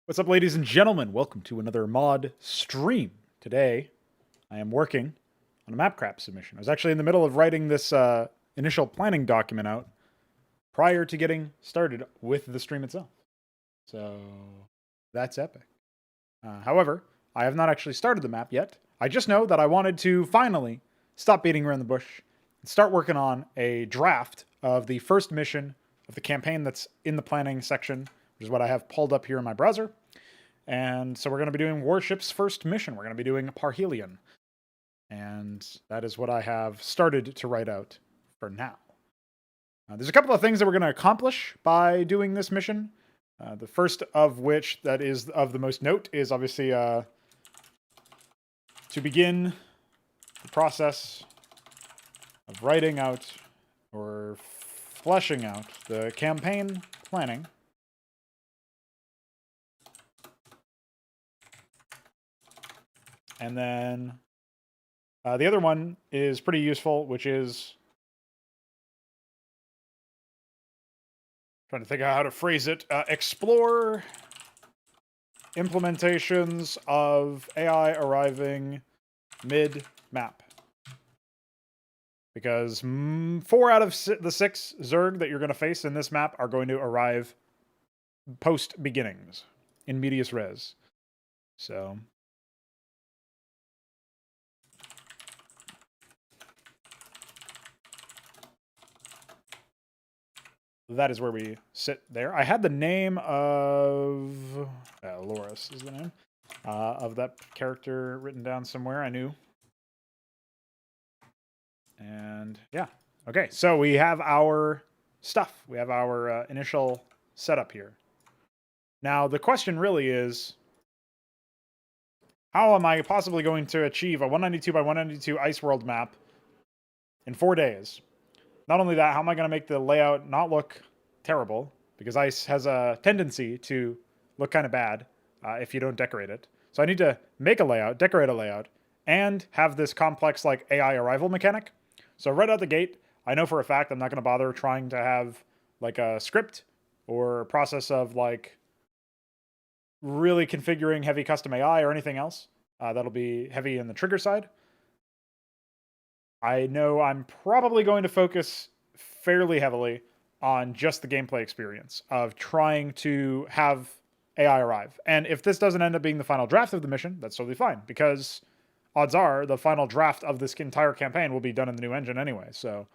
What's up, ladies and gentlemen? Welcome to another mod stream. Today, I am working on a Mapcrap submission. I was actually in the middle of writing this initial planning document out prior to getting started with the stream itself. So, that's epic. However, I have not actually started the map yet. I just know that I wanted to finally stop beating around the bush and start working on a draft of the first mission of the campaign that's in the planning section, which is what I have pulled up here in my browser. And so we're going to be doing Warship's first mission. We're going to be doing Parhelion. And that is what I have started to write out for now. There's a couple of things that we're going to accomplish by doing this mission. The first of which, that is of the most note, is obviously to begin the process of writing out or fleshing out the campaign planning. And then the other one is pretty useful, which is trying to think of how to phrase it. Explore implementations of AI arriving mid-map. Because 4 out of the 6 Zerg that you're going to face in this map are going to arrive post-beginnings, in medias res. So that is where we sit there. I had the name of... Loris is the name of that character written down somewhere, I knew. And yeah. Okay, so we have our stuff. We have our initial setup here. Now, the question really is, how am I possibly going to achieve a 192 by 192 ice world map in 4 days? Not only that, how am I going to make the layout not look terrible? Because ice has a tendency to look kind of bad if you don't decorate it. So I need to make a layout, decorate a layout, and have this complex like AI arrival mechanic. So right out the gate, I know for a fact I'm not going to bother trying to have like a script or a process of like really configuring heavy custom AI or anything else. That'll be heavy in the trigger side. I know I'm probably going to focus fairly heavily on just the gameplay experience of trying to have AI arrive. And if this doesn't end up being the final draft of the mission, that's totally fine, because odds are the final draft of this entire campaign will be done in the new engine anyway. So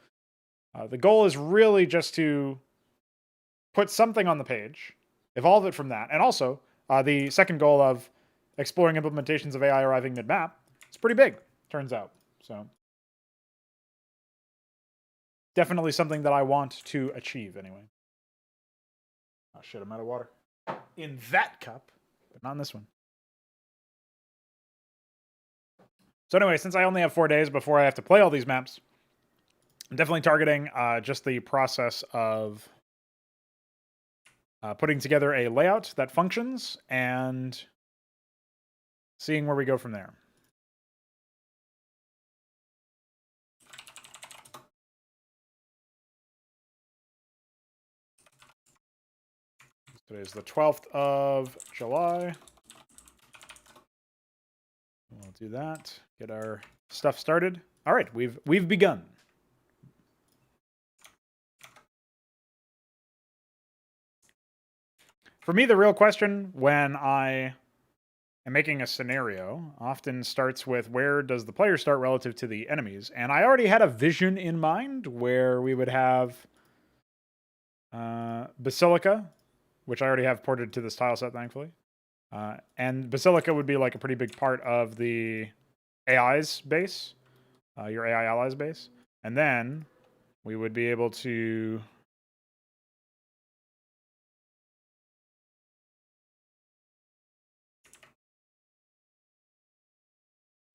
the goal is really just to put something on the page, evolve it from that, and also the second goal of exploring implementations of AI arriving mid-map. It's pretty big, turns out. So definitely something that I want to achieve anyway. Oh shit, I'm out of water. In that cup, but not in this one. So anyway, since I only have 4 days before I have to play all these maps, I'm definitely targeting just the process of putting together a layout that functions and seeing where we go from there. Today's the 12th of July. We'll do that. Get our stuff started. All right, we've begun. For me, the real question when I am making a scenario often starts with, where does the player start relative to the enemies? And I already had a vision in mind where we would have Basilica, which I already have ported to this tile set, thankfully. And Basilica would be like a pretty big part of the AI's base, your AI allies base. And then we would be able to...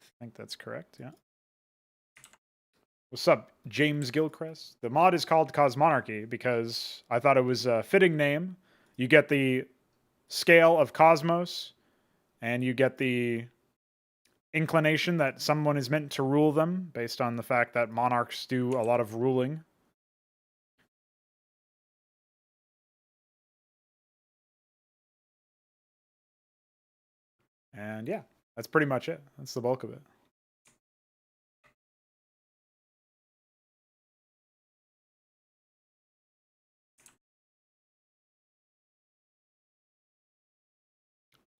I think that's correct, yeah. What's up, James Gilchrist? The mod is called Cosmonarchy because I thought it was a fitting name. You get the scale of cosmos, and you get the inclination that someone is meant to rule them based on the fact that monarchs do a lot of ruling. And yeah, that's pretty much it. That's the bulk of it.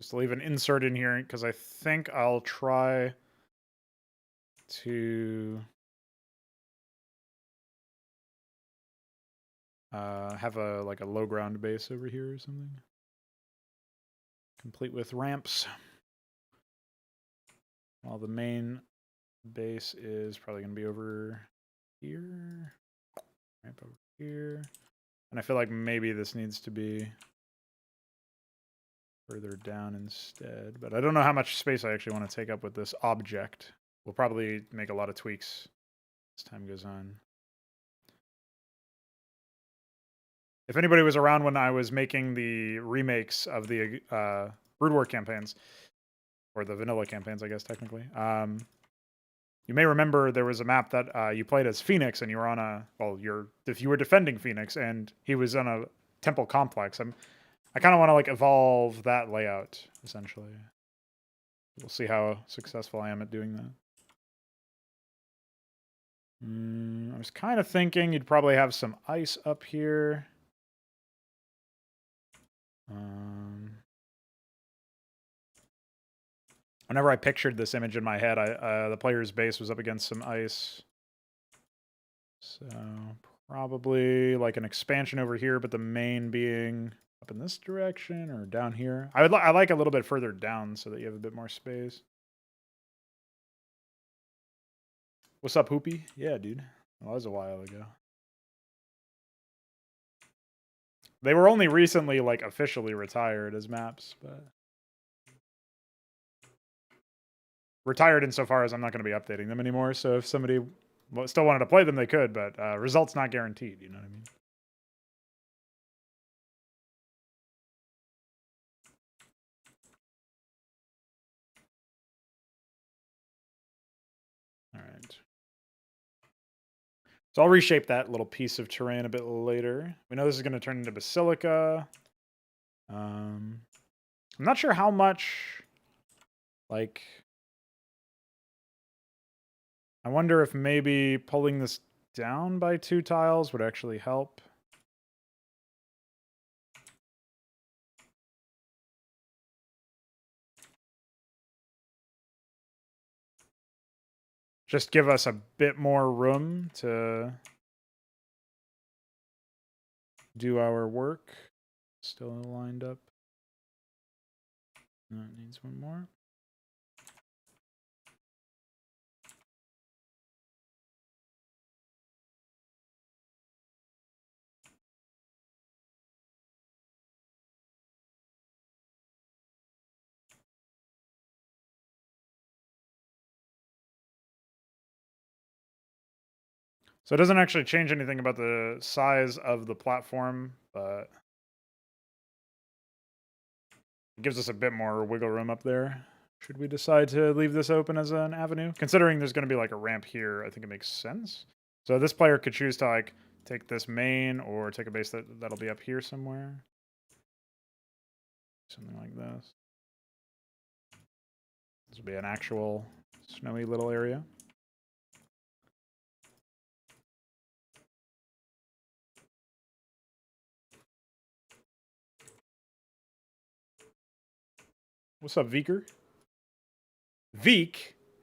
Just leave an insert in here because I think I'll try to have a like a low ground base over here or something, complete with ramps. While the main base is probably going to be over here, ramp over here, and I feel like maybe this needs to be further down instead, but I don't know how much space I actually want to take up with this object. We'll probably make a lot of tweaks as time goes on. If anybody was around when I was making the remakes of the Brood War campaigns, or the vanilla campaigns, I guess, technically, you may remember there was a map that you played as Phoenix, and you were on a, well, if you were defending Phoenix, and he was on a temple complex. I kind of want to like evolve that layout, essentially. We'll see how successful I am at doing that. I was kind of thinking you'd probably have some ice up here. Whenever I pictured this image in my head, the player's base was up against some ice. So probably like an expansion over here, but the main being up in this direction or down here. I like a little bit further down so that you have a bit more space. What's up, Hoopy? Yeah, dude. Well, that was a while ago. They were only recently like officially retired as maps, but retired insofar as I'm not going to be updating them anymore. So if somebody still wanted to play them, they could, but results not guaranteed. You know what I mean? All right. So I'll reshape that little piece of terrain a bit later. We know this is going to turn into Basilica. I'm not sure how much, like, I wonder if maybe pulling this down by 2 tiles would actually help. Just give us a bit more room to do our work. Still lined up. That needs one more. So it doesn't actually change anything about the size of the platform, but it gives us a bit more wiggle room up there. Should we decide to leave this open as an avenue? Considering there's going to be like a ramp here, I think it makes sense. So this player could choose to like take this main or take a base that'll be up here somewhere. Something like this. This will be an actual snowy little area. What's up, Veeker? Veek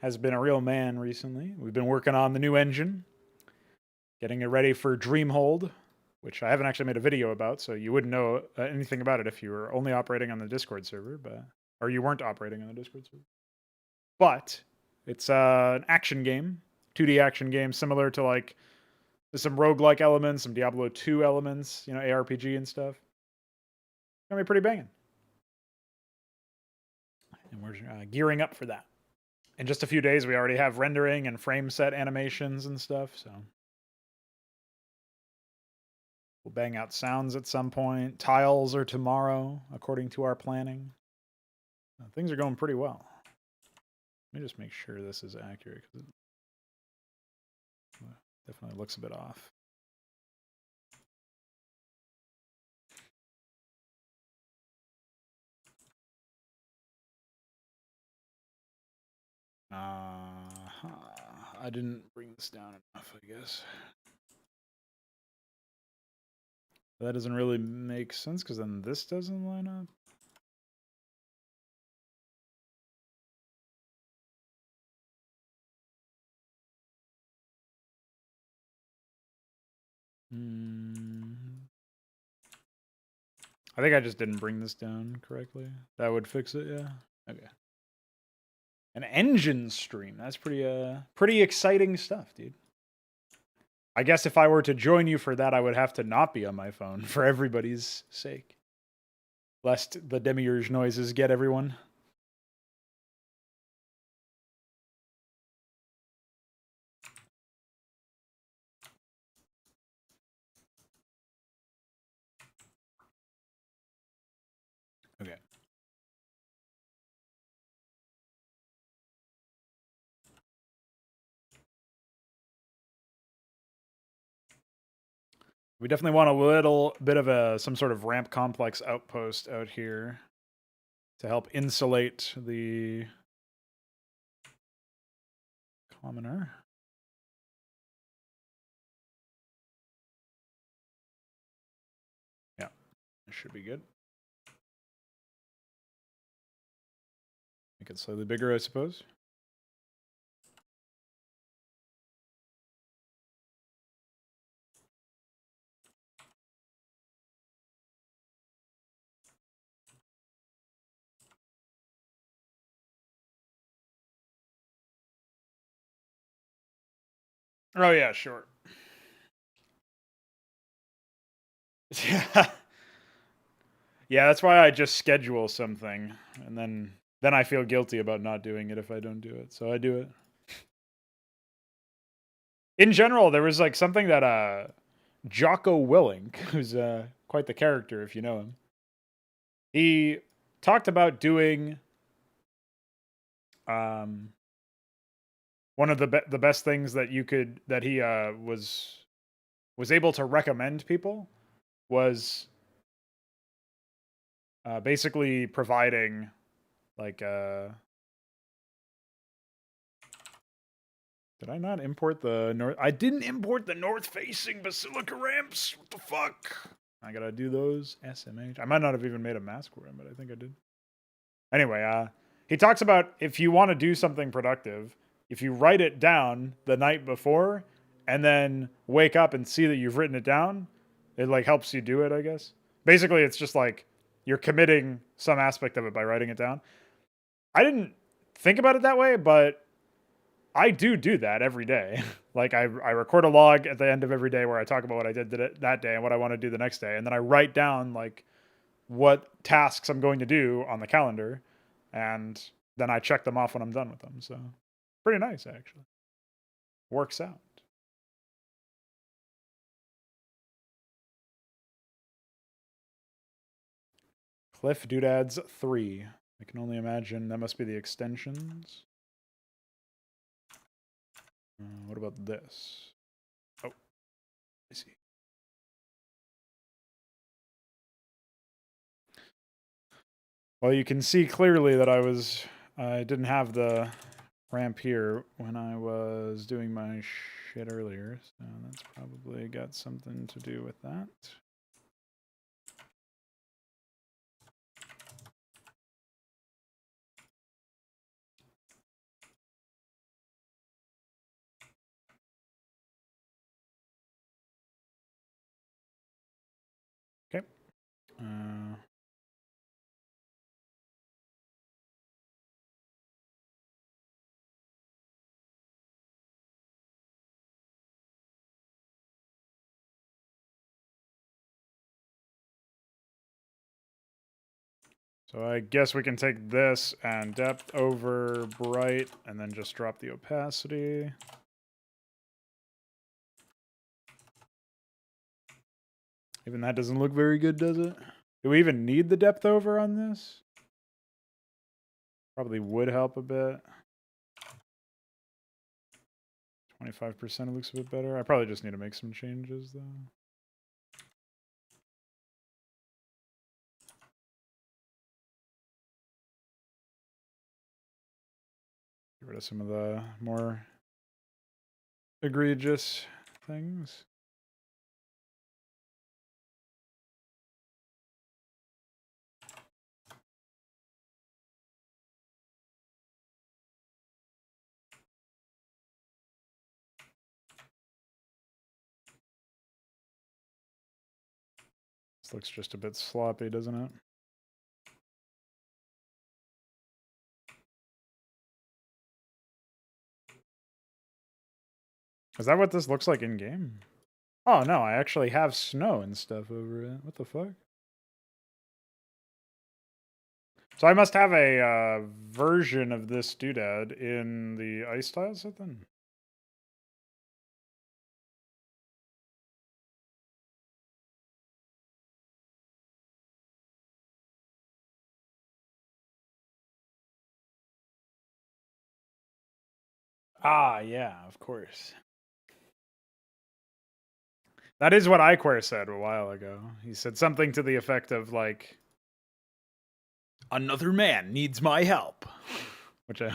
has been a real man recently. We've been working on the new engine, getting it ready for Dreamhold, which I haven't actually made a video about, so you wouldn't know anything about it if you were only operating on the Discord server, or you weren't operating on the Discord server. But it's an action game, 2D action game, similar to like there's some roguelike elements, some Diablo 2 elements, you know, ARPG and stuff. It's gonna be pretty banging. And we're gearing up for that. In just a few days, we already have rendering and frame set animations and stuff, so we'll bang out sounds at some point. Tiles are tomorrow, according to our planning. Things are going pretty well. Let me just make sure this is accurate, because it definitely looks a bit off. I didn't bring this down enough, I guess. That doesn't really make sense because then this doesn't line up. I think I just didn't bring this down correctly. That would fix it, yeah. Okay. An engine stream. That's pretty exciting stuff, dude. I guess if I were to join you for that, I would have to not be on my phone for everybody's sake. Lest the demiurge noises get everyone. Okay. We definitely want a little bit of some sort of ramp complex outpost out here to help insulate the commoner. Yeah, it should be good. Make it slightly bigger, I suppose. Oh yeah, sure. Yeah. Yeah, that's why I just schedule something and then I feel guilty about not doing it if I don't do it. So I do it. In general, there was like something that Jocko Willink, who's quite the character if you know him. He talked about doing one of the best things that he was able to recommend people was basically providing like did I not import the north? I didn't import the north-facing basilica ramps. What the fuck? I gotta do those SMH. I might not have even made a mask for him, but I think I did. Anyway, he talks about if you want to do something productive, if you write it down the night before and then wake up and see that you've written it down, it like helps you do it, I guess. Basically, it's just like you're committing some aspect of it by writing it down. I didn't think about it that way, but I do that every day. Like I record a log at the end of every day where I talk about what I did that day and what I want to do the next day, and then I write down like what tasks I'm going to do on the calendar, and then I check them off when I'm done with them. So pretty nice actually. Works out. Cliff Doodads 3. I can only imagine that must be the extensions. What about this? Oh, I see. Well, you can see clearly that I didn't have the ramp here when I was doing my shit earlier, so that's probably got something to do with that. Okay. So I guess we can take this and depth over bright and then just drop the opacity. Even that doesn't look very good, does it? Do we even need the depth over on this? Probably would help a bit. 25% looks a bit better. I probably just need to make some changes though. Get rid of some of the more egregious things. This looks just a bit sloppy, doesn't it? Is that what this looks like in game? Oh no, I actually have snow and stuff over it. What the fuck? So I must have a version of this doodad in the ice tile set then? Ah, yeah, of course. That is what Iquare said a while ago. He said something to the effect of, like, another man needs my help. Which I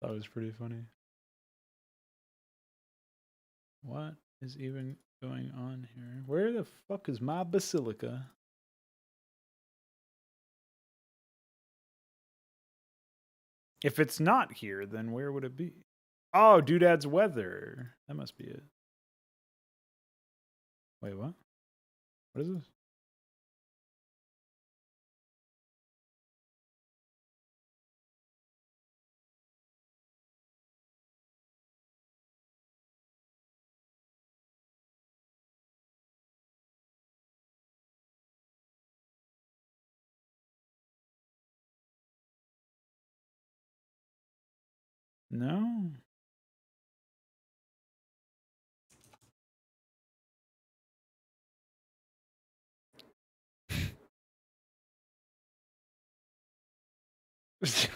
thought was pretty funny. What is even going on here? Where the fuck is my basilica? If it's not here, then where would it be? Oh, Doodad's weather. That must be it. Wait, what? What is this? No.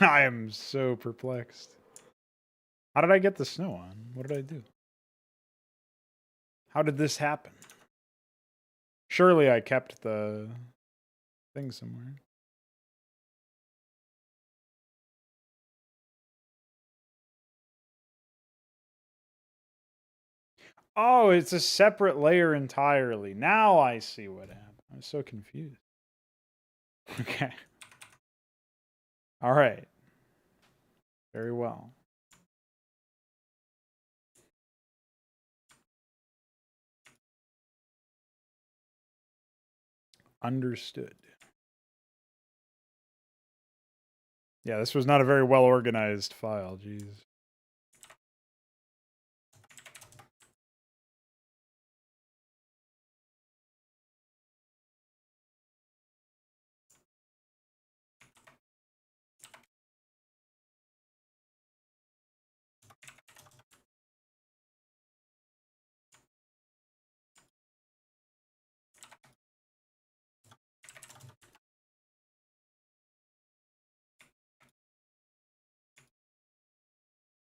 I am so perplexed. How did I get the snow on? What did I do? How did this happen? Surely I kept the thing somewhere. Oh, it's a separate layer entirely. Now I see what happened. I was so confused. Okay. All right. Very well. Understood. Yeah, this was not a very well organized file. Jeez.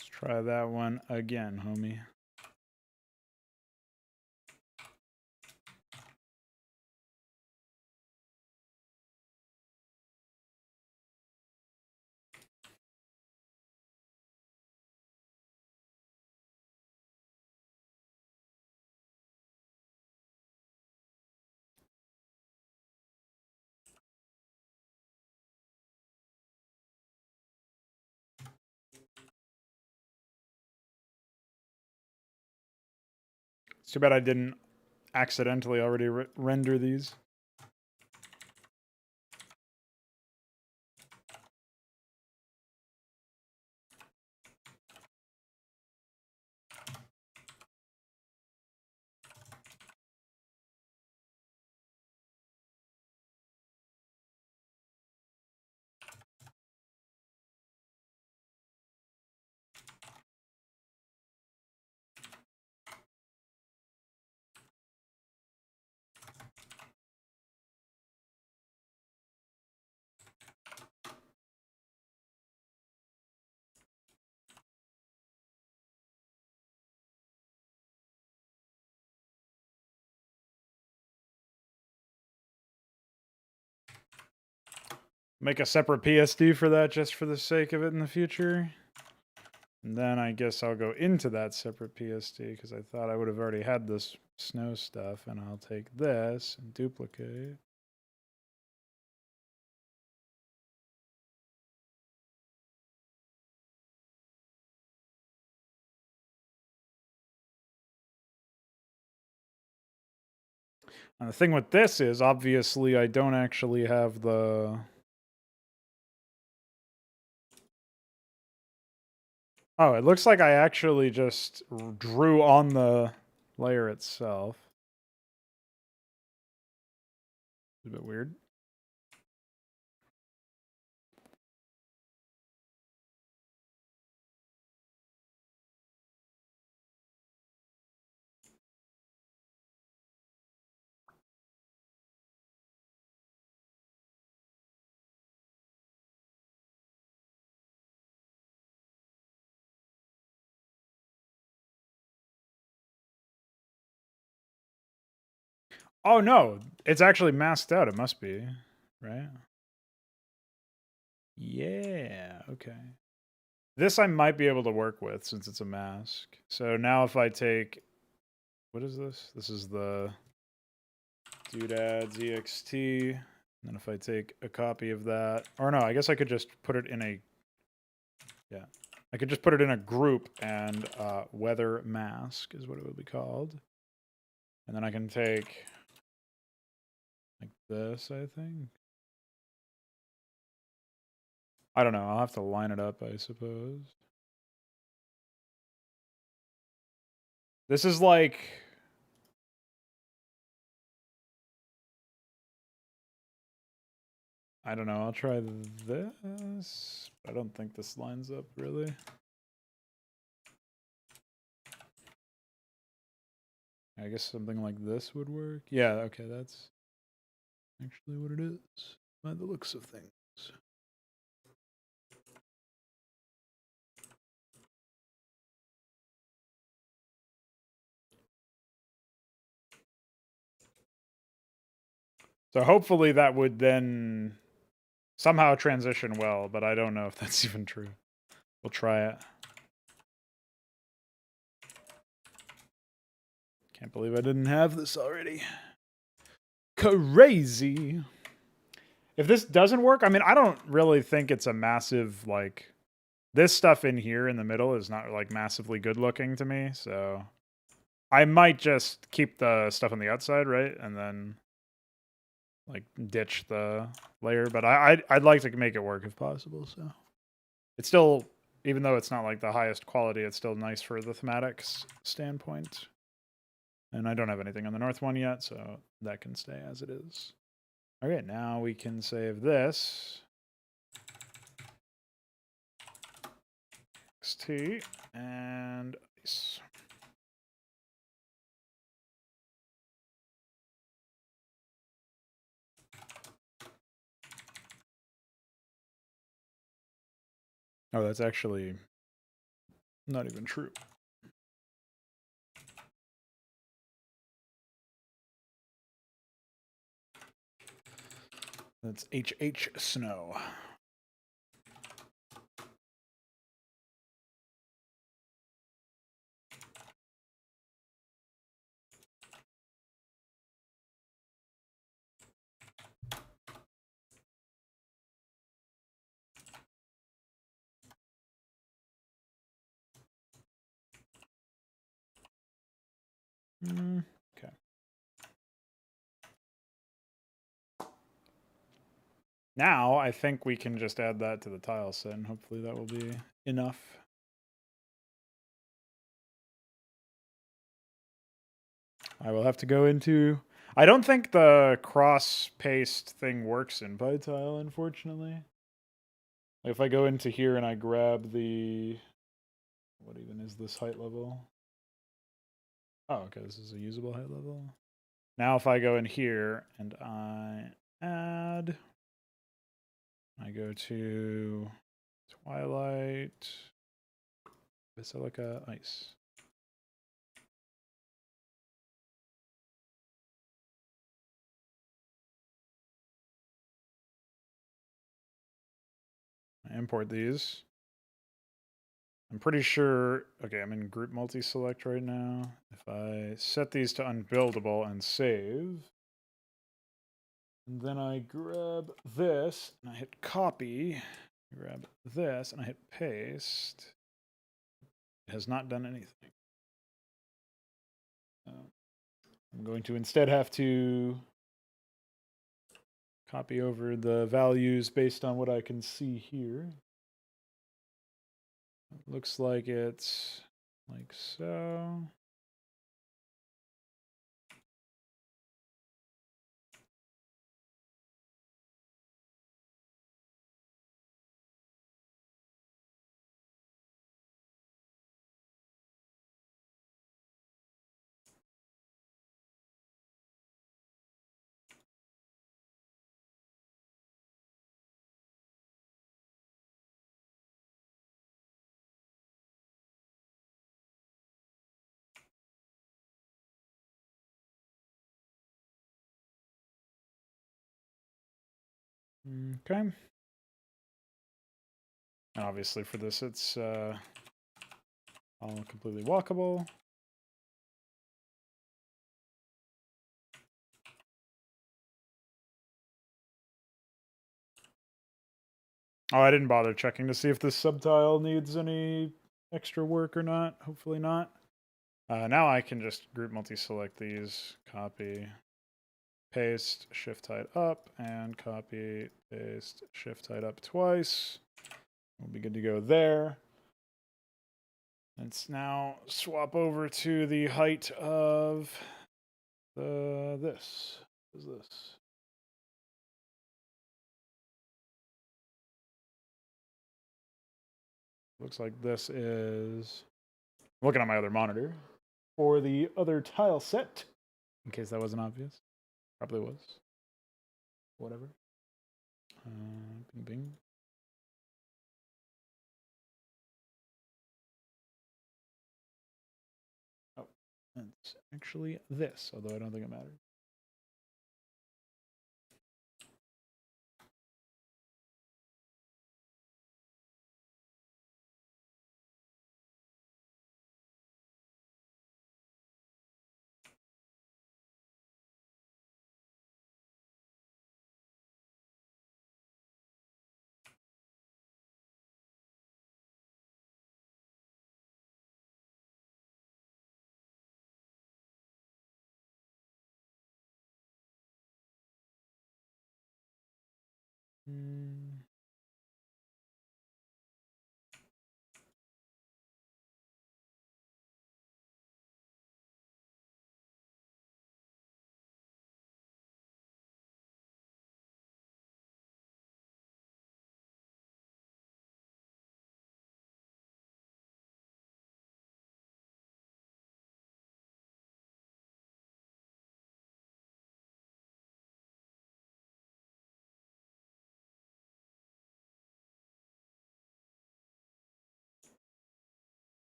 Let's try that one again, homie. It's too bad I didn't accidentally already render these. Make a separate PSD for that just for the sake of it in the future. And then I guess I'll go into that separate PSD because I thought I would have already had this snow stuff, and I'll take this and duplicate. And the thing with this is, obviously, I don't actually have the... Oh, it looks like I actually just drew on the layer itself. It's a bit weird. Oh, no. It's actually masked out. It must be, right? Yeah, okay. This I might be able to work with since it's a mask. So now if I take... What is this? This is the doodads ext. And then if I take a copy of that... Or no, I guess I could just put it in a... Yeah. I could just put it in a group, and weather mask is what it would be called. And then I can take... like this, I think. I don't know. I'll have to line it up, I suppose. This is like... I don't know. I'll try this. I don't think this lines up, really. I guess something like this would work. Yeah, okay, that's actually what it is, by the looks of things. So hopefully that would then somehow transition well, but I don't know if that's even true. We'll try it. Can't believe I didn't have this already. Crazy. If this doesn't work, I mean, I don't really think it's a massive, like... This stuff in here in the middle is not, like, massively good looking to me, so... I might just keep the stuff on the outside, right? And then... like ditch the layer, but I'd like to make it work if possible. So it's still, even though it's not like the highest quality, it's still nice for the thematics standpoint. And I don't have anything on the north one yet, so that can stay as it is. Okay, now we can save this. XT and ice. Oh, that's actually not even true. That's HH snow. Okay. Now I think we can just add that to the tile set, and hopefully that will be enough. I will have to go into... I don't think the cross-paste thing works in PyTile, unfortunately. If I go into here and I grab the... What even is this height level? Oh, okay, this is a usable height level. Now if I go in here and I add... I go to Twilight, Basilica, Ice. I import these. I'm pretty sure, okay, I'm in group multi-select right now. If I set these to unbuildable and save, and then I grab this and I hit copy, grab this and I hit paste, it has not done anything. I'm going to instead have to copy over the values based on what I can see here. It looks like it's like so. Okay. And obviously for this, it's all completely walkable. Oh, I didn't bother checking to see if this subtile needs any extra work or not. Hopefully not. Now I can just group multi-select these, copy, paste, shift type up, and copy, paste, shift type up twice. We'll be good to go there. Let's now swap over to the height of this. What is this? Looks like this is, I'm looking at my other monitor for the other tile set, in case that wasn't obvious. Probably was. Whatever. Bing, bing. Oh, it's actually this, although I don't think it matters.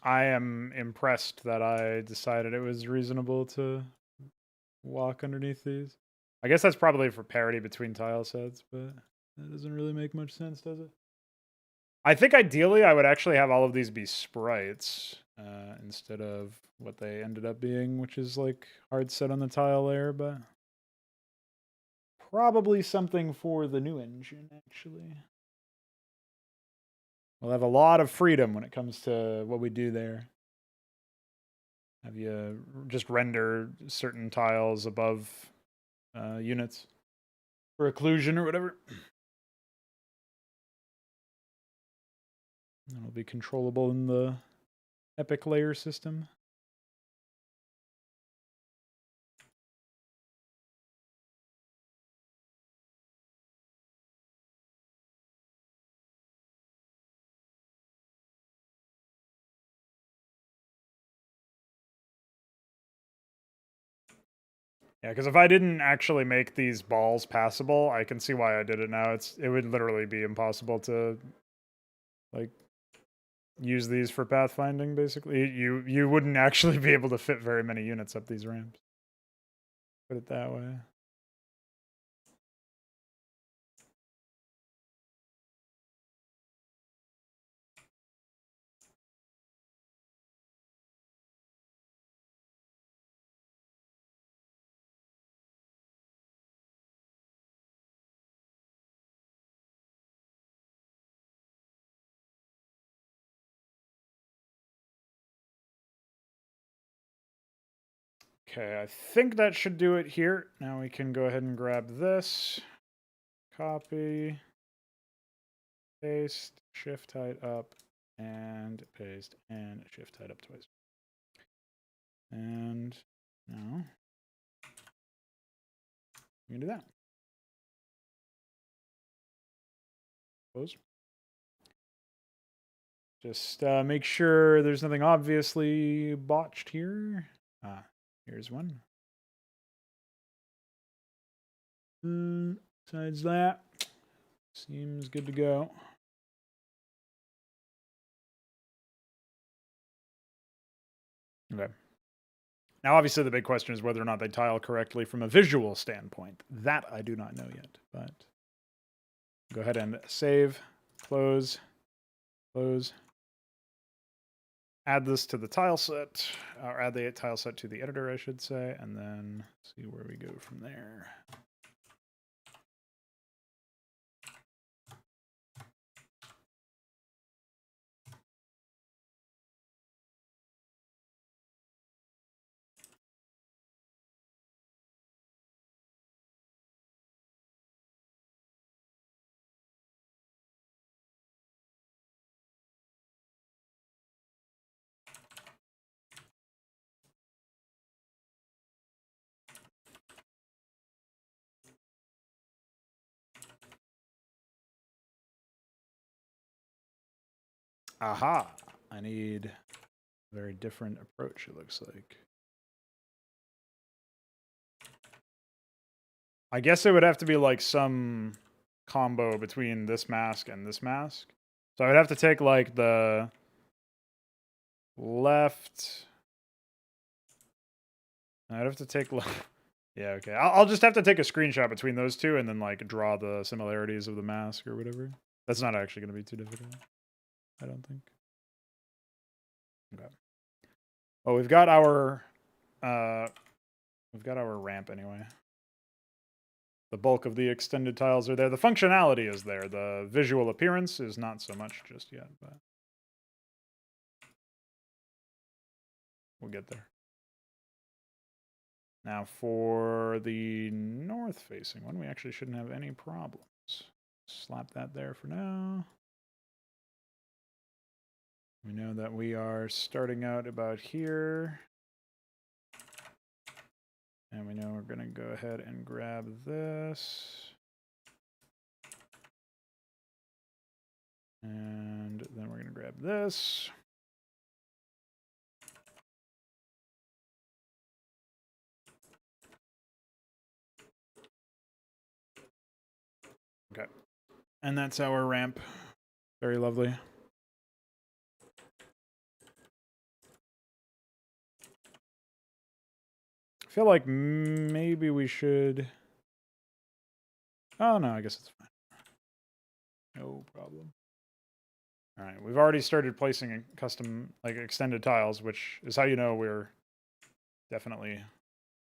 I am impressed that I decided it was reasonable to walk underneath these. I guess that's probably for parity between tile sets, but that doesn't really make much sense, does it? I think ideally I would actually have all of these be sprites instead of what they ended up being, which is like hard set on the tile layer, but probably something for the new engine, actually. We'll have a lot of freedom when it comes to what we do there. Have you just render certain tiles above units for occlusion or whatever. That'll be controllable in the epic layer system. Yeah, because if I didn't actually make these balls passable, I can see why I did it now. It would literally be impossible to like use these for pathfinding. Basically, you wouldn't actually be able to fit very many units up these ramps. Put it that way. Okay, I think that should do it here. Now we can go ahead and grab this, copy, paste, shift height up, and paste, and shift height up twice. And now we can do that. Close. Just make sure there's nothing obviously botched here. Here's one. Besides that, seems good to go. Okay. Now, obviously, the big question is whether or not they tile correctly from a visual standpoint. That I do not know yet, but go ahead and save, close, close. Add this to the tile set, or add the tile set to the editor, I should say, and then see where we go from there. Aha! I need a very different approach, it looks like. I guess it would have to be like some combo between this mask and this mask. So I would have to take like the left. I'd have to take. Yeah, okay. I'll just have to take a screenshot between those two and then like draw the similarities of the mask or whatever. That's not actually going to be too difficult, I don't think. Okay. Well, we've got our ramp anyway. The bulk of the extended tiles are there. The functionality is there. The visual appearance is not so much just yet, but we'll get there. Now for the north-facing one, we actually shouldn't have any problems. Slap that there for now. We know that we are starting out about here. And we know we're going to go ahead and grab this. And then we're going to grab this. Okay. And that's our ramp. Very lovely. I feel like maybe we should... Oh, no, I guess it's fine. No problem. All right, we've already started placing custom, like, extended tiles, which is how you know we're definitely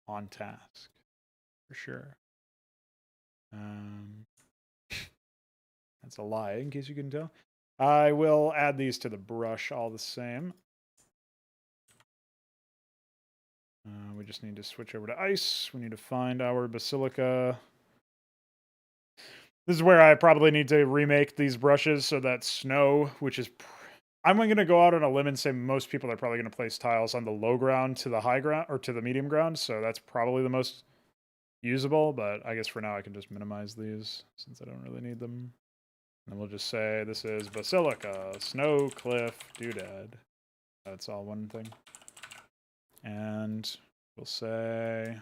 on task, for sure. That's a lie, in case you can tell. I will add these to the brush all the same. We just need to switch over to ice. We need to find our basilica. This is where I probably need to remake these brushes so that snow, which is... I'm going to go out on a limb and say most people are probably going to place tiles on the low ground to the high ground, or to the medium ground, so that's probably the most usable, but I guess for now I can just minimize these since I don't really need them. And we'll just say this is basilica, snow, cliff, doodad. That's all one thing. And we'll say...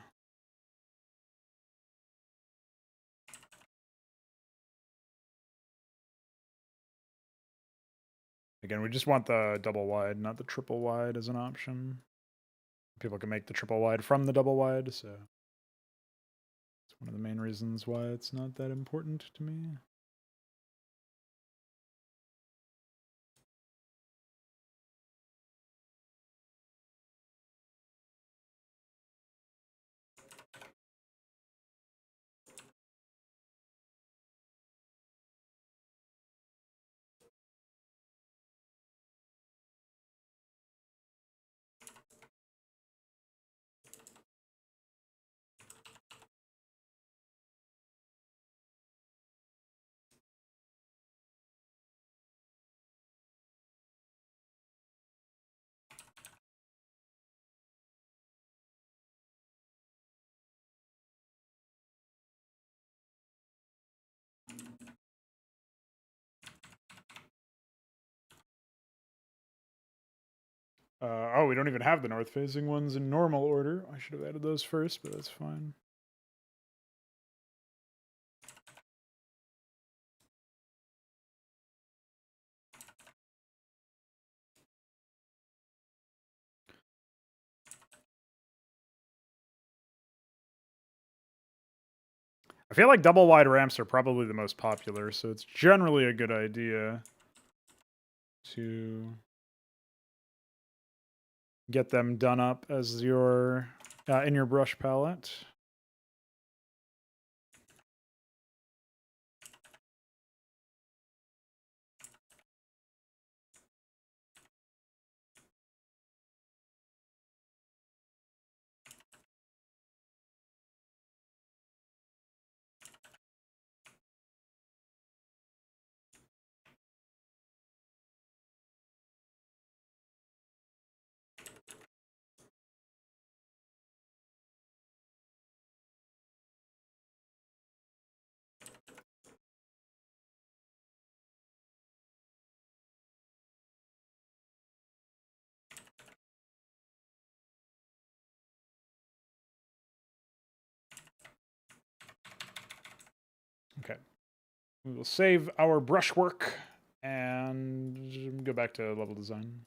Again, we just want the double wide, not the triple wide as an option. People can make the triple wide from the double wide, so... one of the main reasons why it's not that important to me. Oh, we don't even have the north-facing ones in normal order. I should have added those first, but that's fine. I feel like double wide ramps are probably the most popular, so it's generally a good idea to get them done up as your in your brush palette. Okay. We will save our brushwork and go back to level design.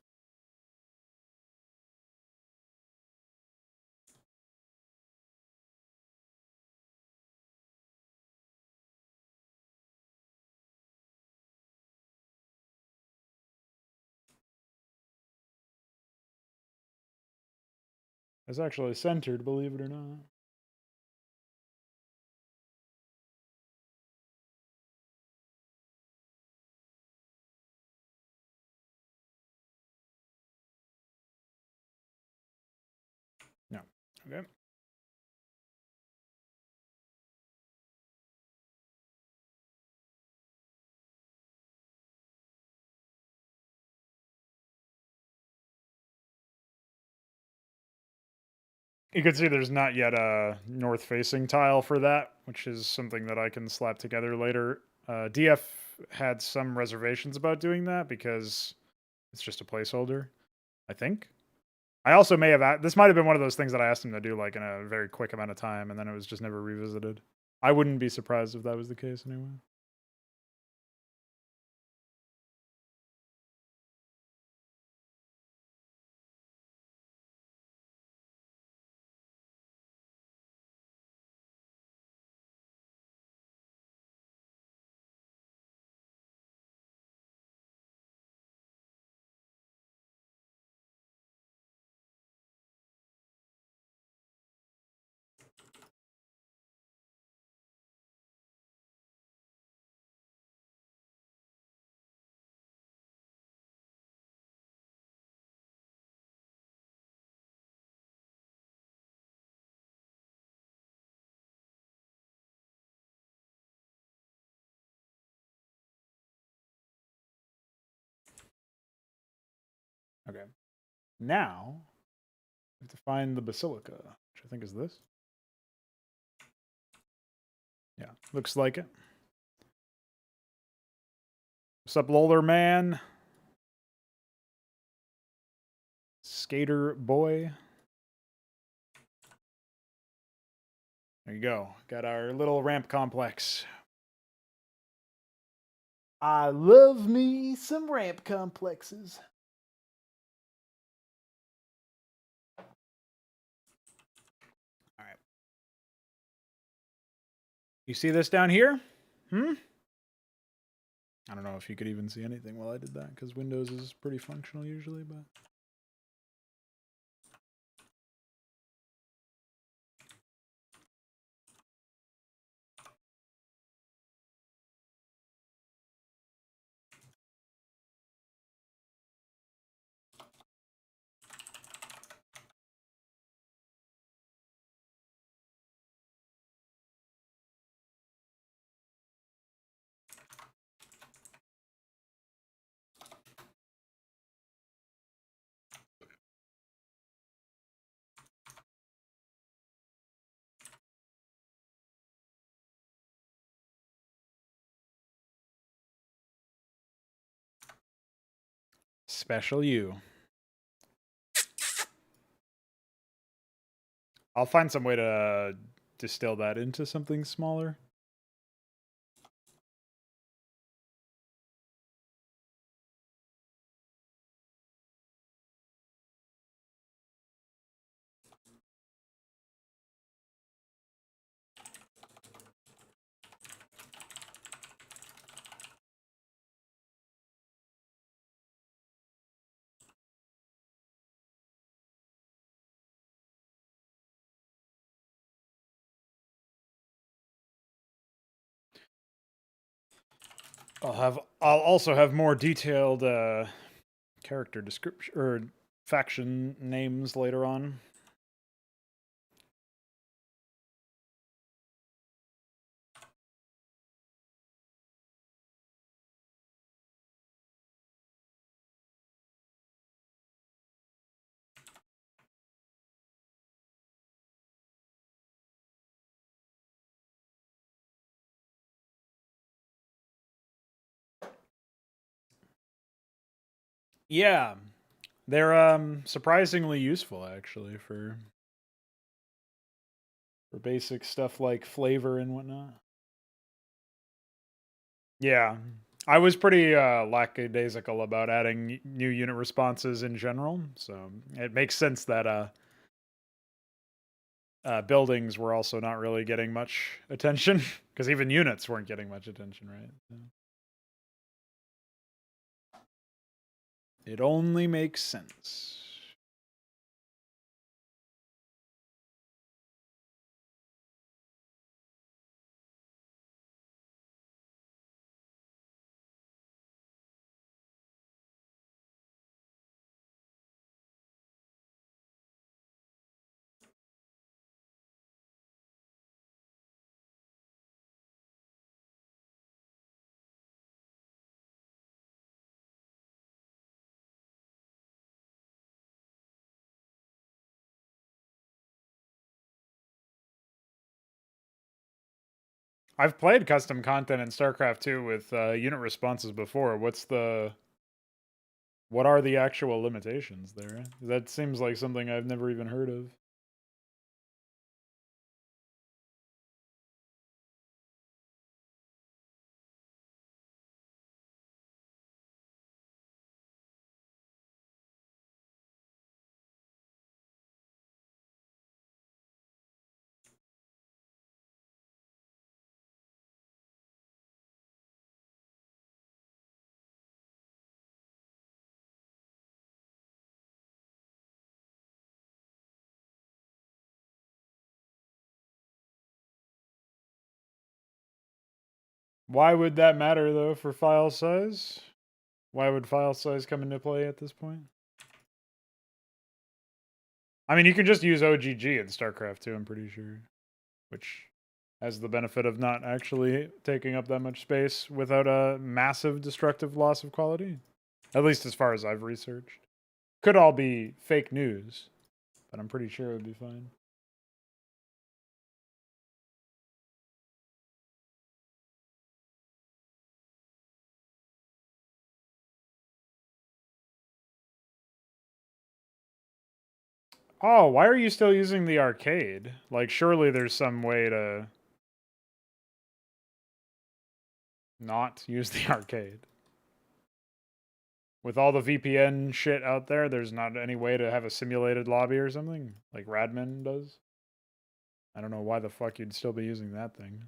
It's actually centered, believe it or not. No. Okay. You can see there's not yet a north-facing tile for that, which is something that I can slap together later. DF had some reservations about doing that because it's just a placeholder, I think. I also may have this might have been one of those things that I asked him to do like in a very quick amount of time, and then it was just never revisited. I wouldn't be surprised if that was the case anyway. Okay. Now, we have to find the basilica, which I think is this. Yeah, looks like it. What's up, Loler Man? Skater boy. There you go. Got our little ramp complex. I love me some ramp complexes. All right. You see this down here? I don't know if you could even see anything while I did that, because Windows is pretty functional usually, but... Special you. I'll find some way to distill that into something smaller. I'll also have more detailed character description or faction names later on. Yeah, they're surprisingly useful actually for basic stuff like flavor and whatnot. Yeah, I was pretty lackadaisical about adding new unit responses in general, so it makes sense that buildings were also not really getting much attention because even units weren't getting much attention, right? So it only makes sense. I've played custom content in StarCraft 2 with unit responses before. What are the actual limitations there? That seems like something I've never even heard of. Why would that matter though for file size? Why would file size come into play at this point? I mean, you can just use OGG in StarCraft 2, I'm pretty sure, which has the benefit of not actually taking up that much space without a massive destructive loss of quality. At least as far as I've researched. Could all be fake news, but I'm pretty sure it would be fine. Oh, why are you still using the arcade? Like, surely there's some way to not use the arcade. With all the VPN shit out there, there's not any way to have a simulated lobby or something? Like Radman does? I don't know why the fuck you'd still be using that thing.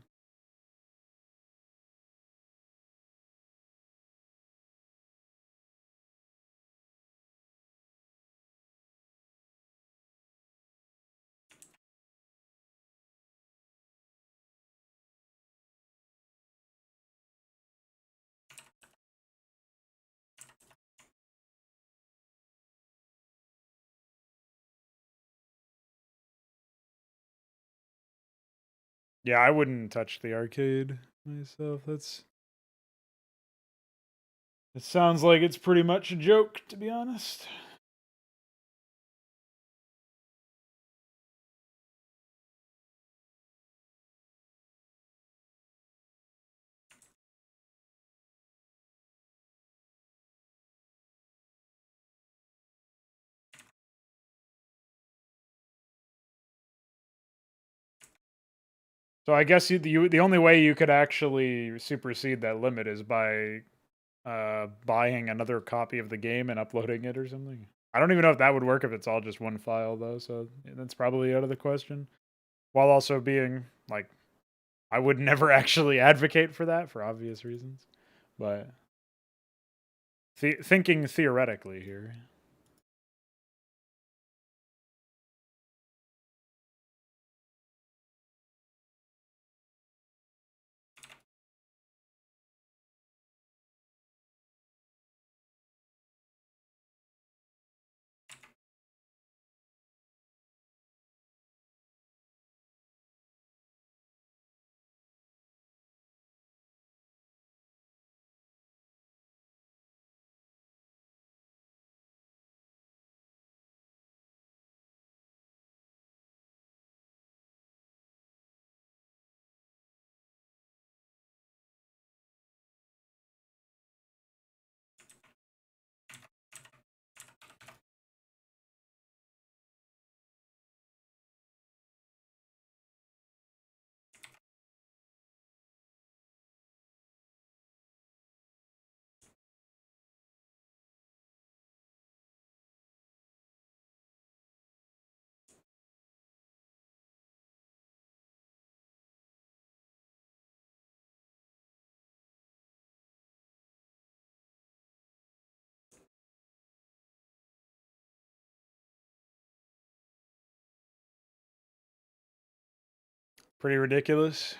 Yeah, I wouldn't touch the arcade myself. It sounds like it's pretty much a joke, to be honest. So I guess the only way you could actually supersede that limit is by buying another copy of the game and uploading it or something. I don't even know if that would work if it's all just one file though, so that's probably out of the question. While also being like, I would never actually advocate for that for obvious reasons, but thinking theoretically here. Pretty ridiculous.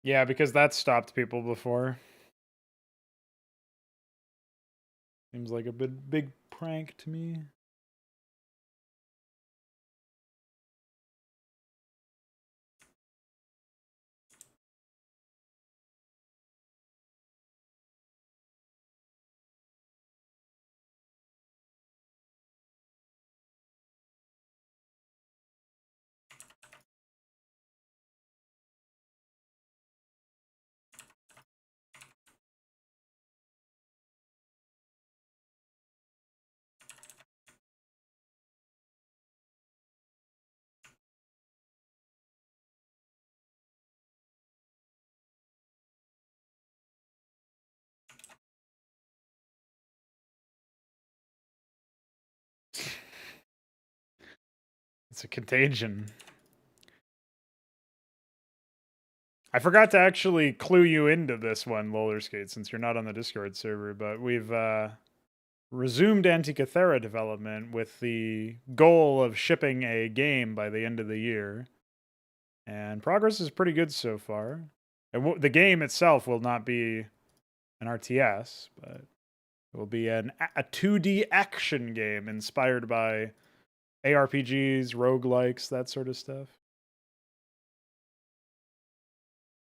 Yeah, because that stopped people before. Seems like a big prank to me. It's a contagion. I forgot to actually clue you into this one, Rollerskate, since you're not on the Discord server, but we've resumed Antikythera development with the goal of shipping a game by the end of the year. And progress is pretty good so far. And the game itself will not be an RTS, but it will be a 2D action game inspired by ARPGs, roguelikes, that sort of stuff.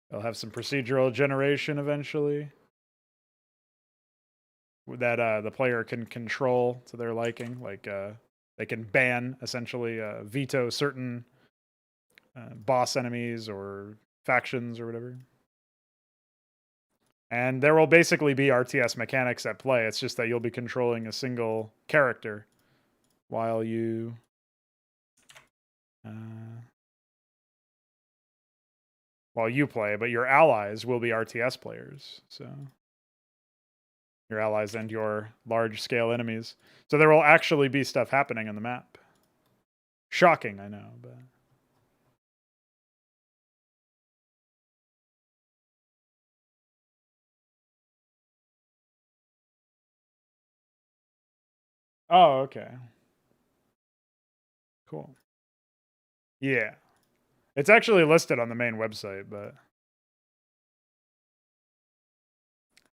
It'll have some procedural generation eventually that the player can control to their liking. Like they can ban, essentially veto certain boss enemies or factions or whatever. And there will basically be RTS mechanics at play. It's just that you'll be controlling a single character while you play, but your allies will be RTS players. So your allies and your large-scale enemies. So there will actually be stuff happening on the map. Shocking, I know, but... Oh, okay. Cool. Yeah. It's actually listed on the main website, but...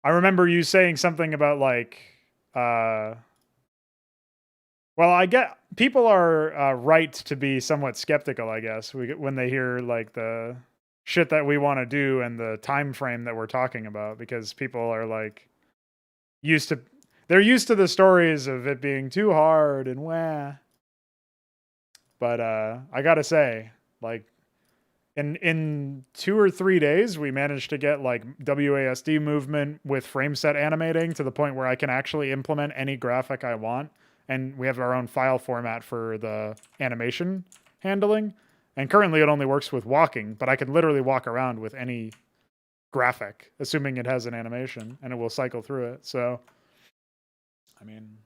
I remember you saying something about, like, well, I get... People are right to be somewhat skeptical, I guess, when they hear, like, the shit that we want to do and the time frame that we're talking about, because people are, like, they're used to the stories of it being too hard and wah. But I gotta say, like, in 2 or 3 days, we managed to get like WASD movement with frame set animating to the point where I can actually implement any graphic I want. And we have our own file format for the animation handling. And currently it only works with walking, but I can literally walk around with any graphic, assuming it has an animation, and it will cycle through it. So, I mean...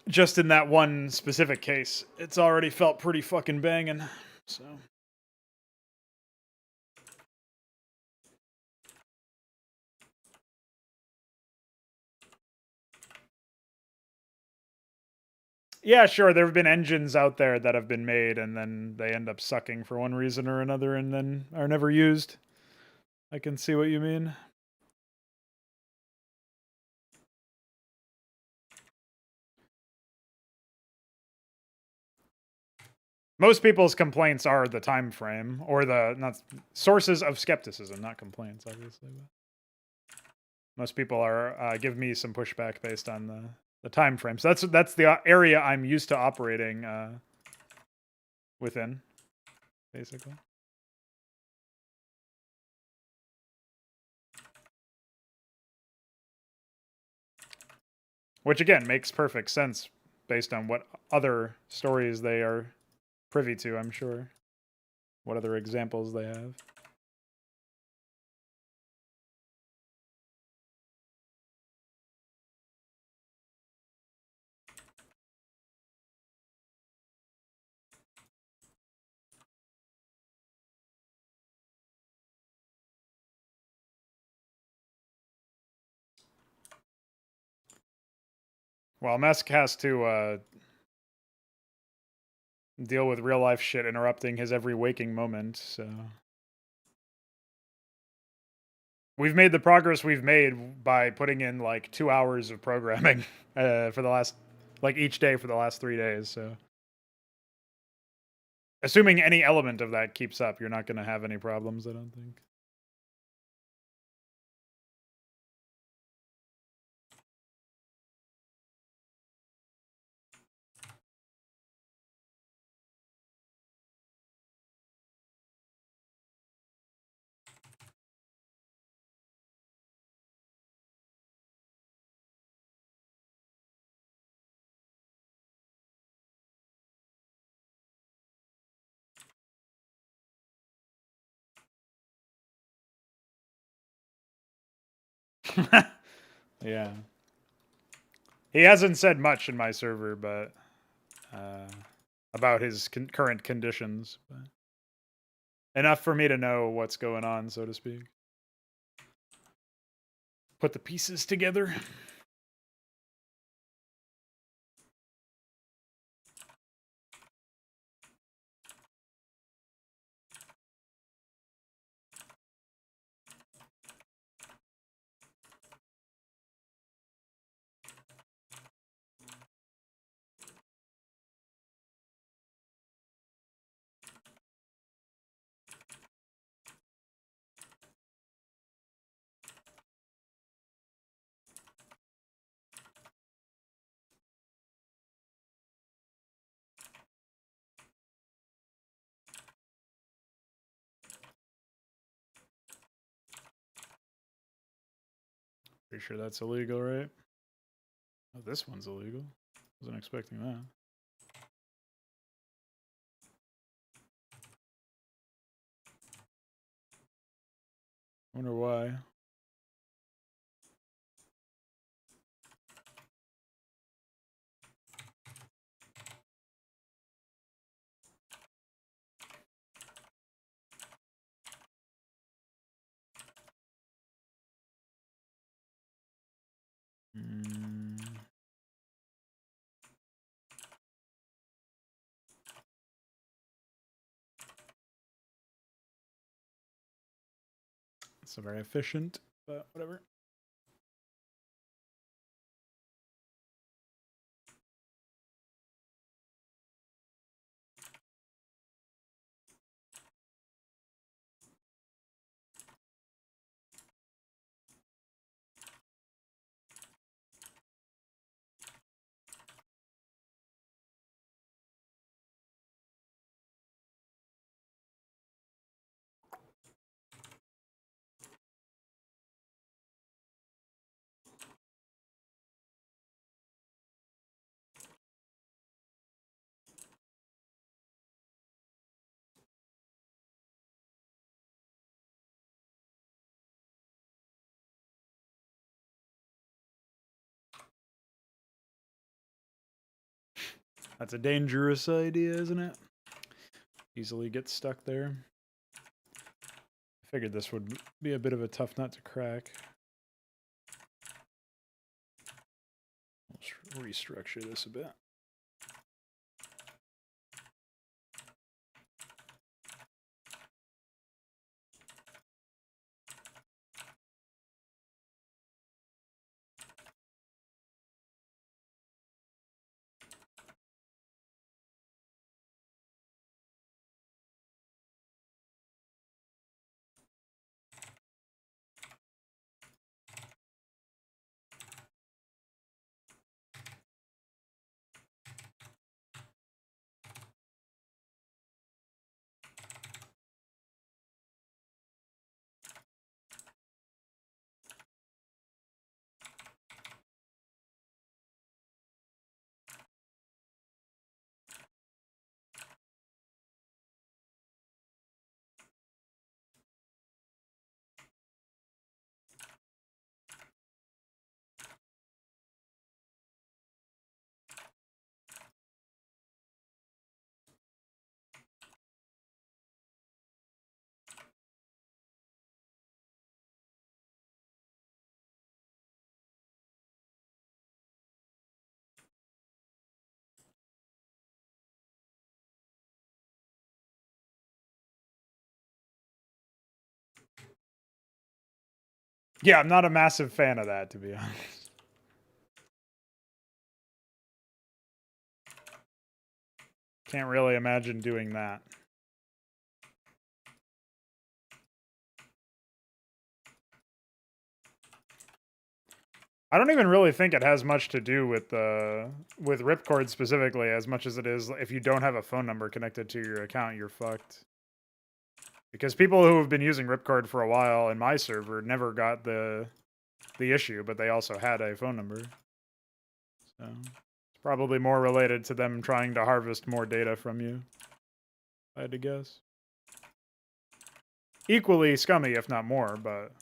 Just in that one specific case, it's already felt pretty fucking banging. So... Yeah, sure. There have been engines out there that have been made and then they end up sucking for one reason or another and then are never used. I can see what you mean. Most people's complaints are the time frame or the not sources of skepticism, not complaints, obviously. But most people are give me some pushback based on the time frame. So that's the area I'm used to operating within, basically. Which again makes perfect sense based on what other stories they are privy to, I'm sure. What other examples they have. Well, Mesk has to deal with real life shit interrupting his every waking moment, so... We've made the progress we've made by putting in like 2 hours of programming for the last, like each day for the last 3 days, so... Assuming any element of that keeps up, you're not going to have any problems, I don't think. Yeah. He hasn't said much in my server, but about his current conditions. But enough for me to know what's going on, so to speak. Put the pieces together. Pretty sure that's illegal, right? Oh, this one's illegal. Wasn't expecting that. Wonder why. It's not very efficient, but whatever. That's a dangerous idea, isn't it? Easily get stuck there. I figured this would be a bit of a tough nut to crack. Let's restructure this a bit. Yeah, I'm not a massive fan of that, to be honest. Can't really imagine doing that. I don't even really think it has much to do with Ripcord specifically, as much as it is if you don't have a phone number connected to your account, you're fucked. Because people who have been using Ripcord for a while in my server never got the issue, but they also had a phone number. So it's probably more related to them trying to harvest more data from you, if I had to guess. Equally scummy, if not more, but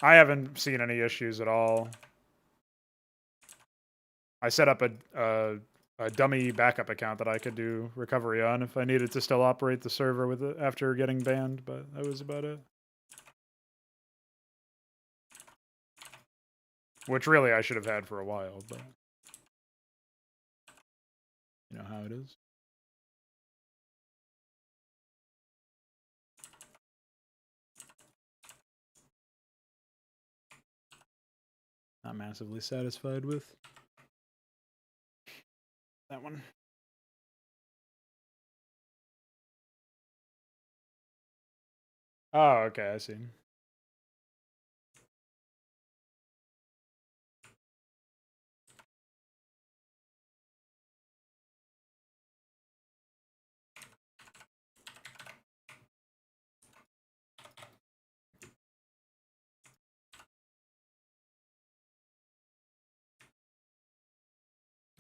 I haven't seen any issues at all. I set up a a dummy backup account that I could do recovery on if I needed to still operate the server with it after getting banned, but that was about it. Which really I should have had for a while, but you know how it is. Not massively satisfied with that one. Oh, okay, I see.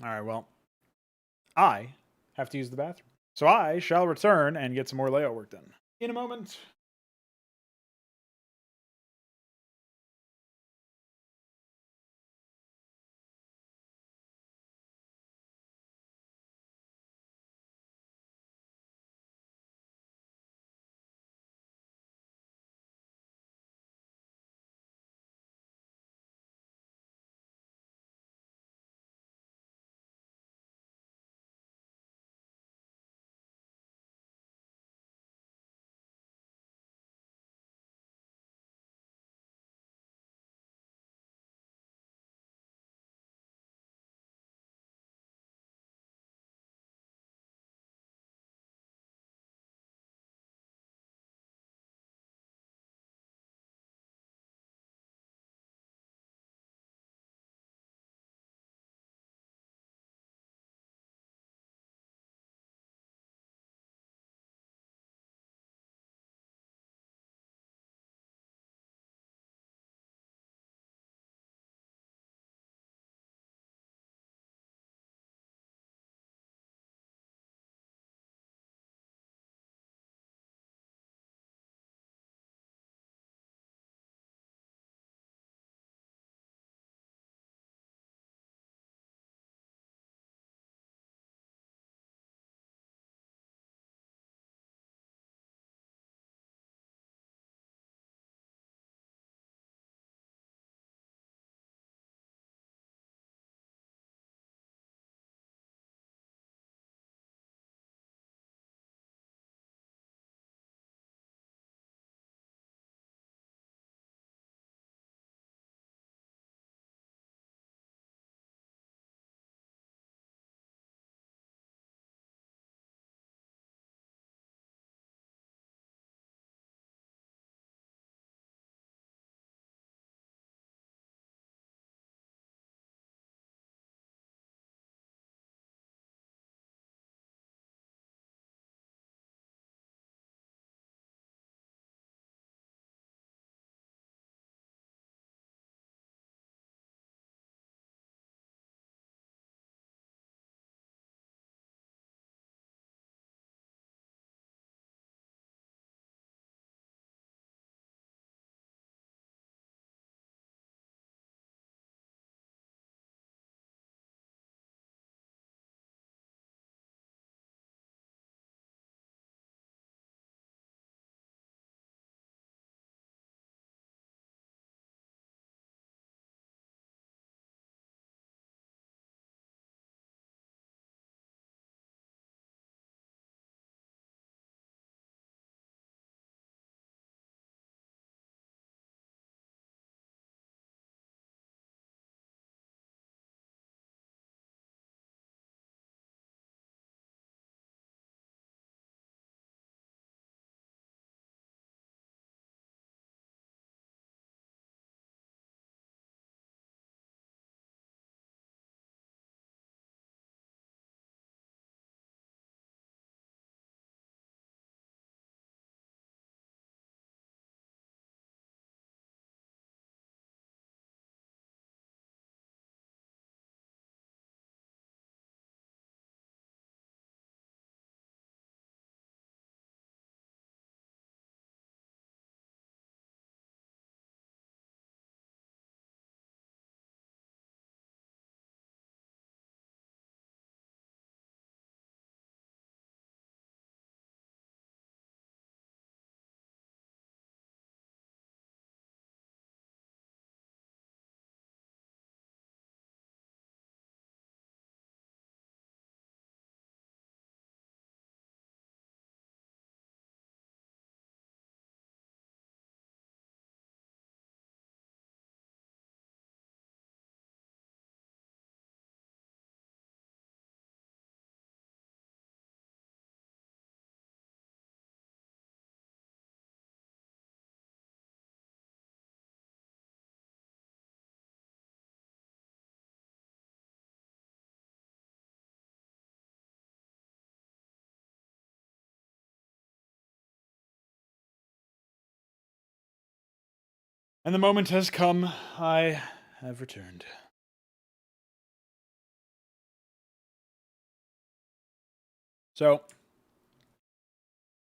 All right, well, I have to use the bathroom. So I shall return and get some more layout work done. In a moment. And the moment has come. I have returned. So,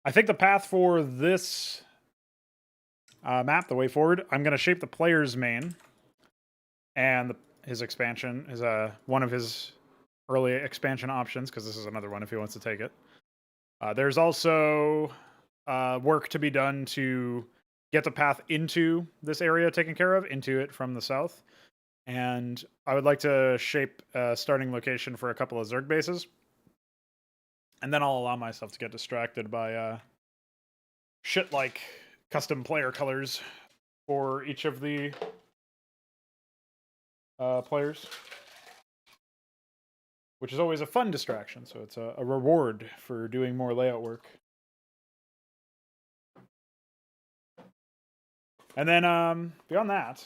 I think the path for this map, the way forward, I'm going to shape the player's main and his expansion is one of his early expansion options, because this is another one if he wants to take it. There's also work to be done to get the path into this area taken care of, into it from the south. And I would like to shape a starting location for a couple of Zerg bases. And then I'll allow myself to get distracted by shit like custom player colors for each of the players, which is always a fun distraction. So it's a reward for doing more layout work. And then beyond that,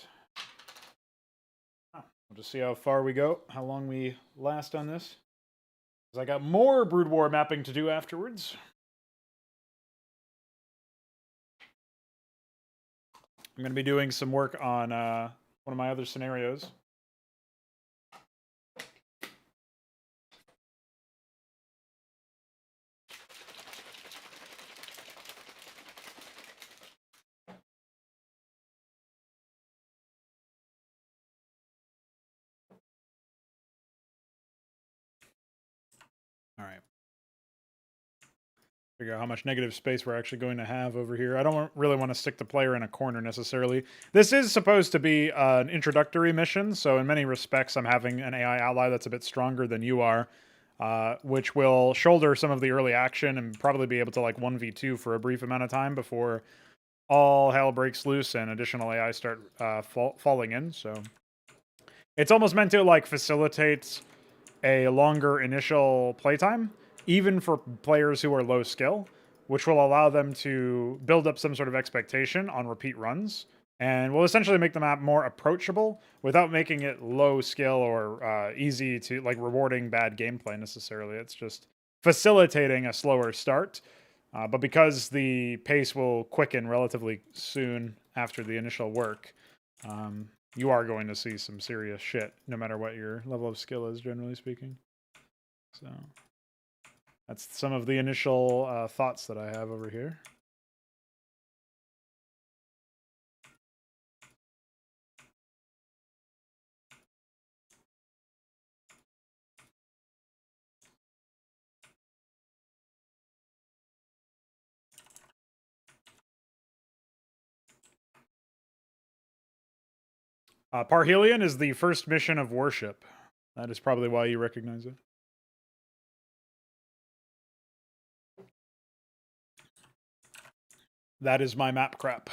we'll just see how far we go, how long we last on this. Because I got more Brood War mapping to do afterwards. I'm going to be doing some work on one of my other scenarios. All right. Figure out how much negative space we're actually going to have over here. I don't really want to stick the player in a corner necessarily. This is supposed to be an introductory mission, so in many respects I'm having an AI ally that's a bit stronger than you are, which will shoulder some of the early action and probably be able to like 1v2 for a brief amount of time before all hell breaks loose and additional AI start falling in. So it's almost meant to like facilitate a longer initial playtime, even for players who are low skill, which will allow them to build up some sort of expectation on repeat runs, and will essentially make the map more approachable without making it low skill or easy to, like, rewarding bad gameplay necessarily. It's just facilitating a slower start, but because the pace will quicken relatively soon after the initial work, you are going to see some serious shit, no matter what your level of skill is, generally speaking. So that's some of the initial thoughts that I have over here. Parhelion is the first mission of worship. That is probably why you recognize it. That is my Mapcrap.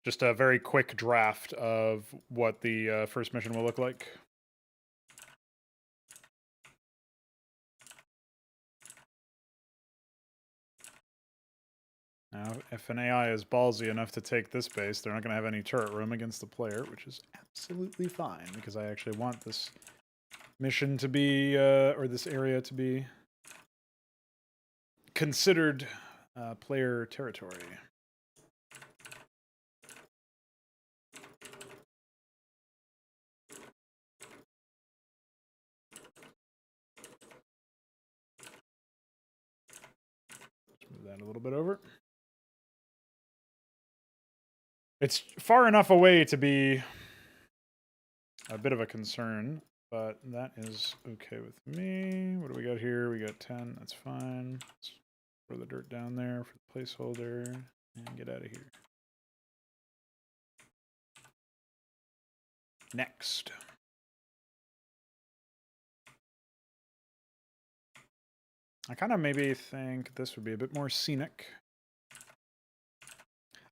Just a very quick draft of what the first mission will look like. Now, if an AI is ballsy enough to take this base, they're not going to have any turret room against the player, which is absolutely fine, because I actually want this mission to be, or this area to be considered player territory. Let's move that a little bit over. It's far enough away to be a bit of a concern, but that is okay with me. What do we got here? We got 10. That's fine. Let's throw the dirt down there for the placeholder and get out of here. Next. I kind of maybe think this would be a bit more scenic.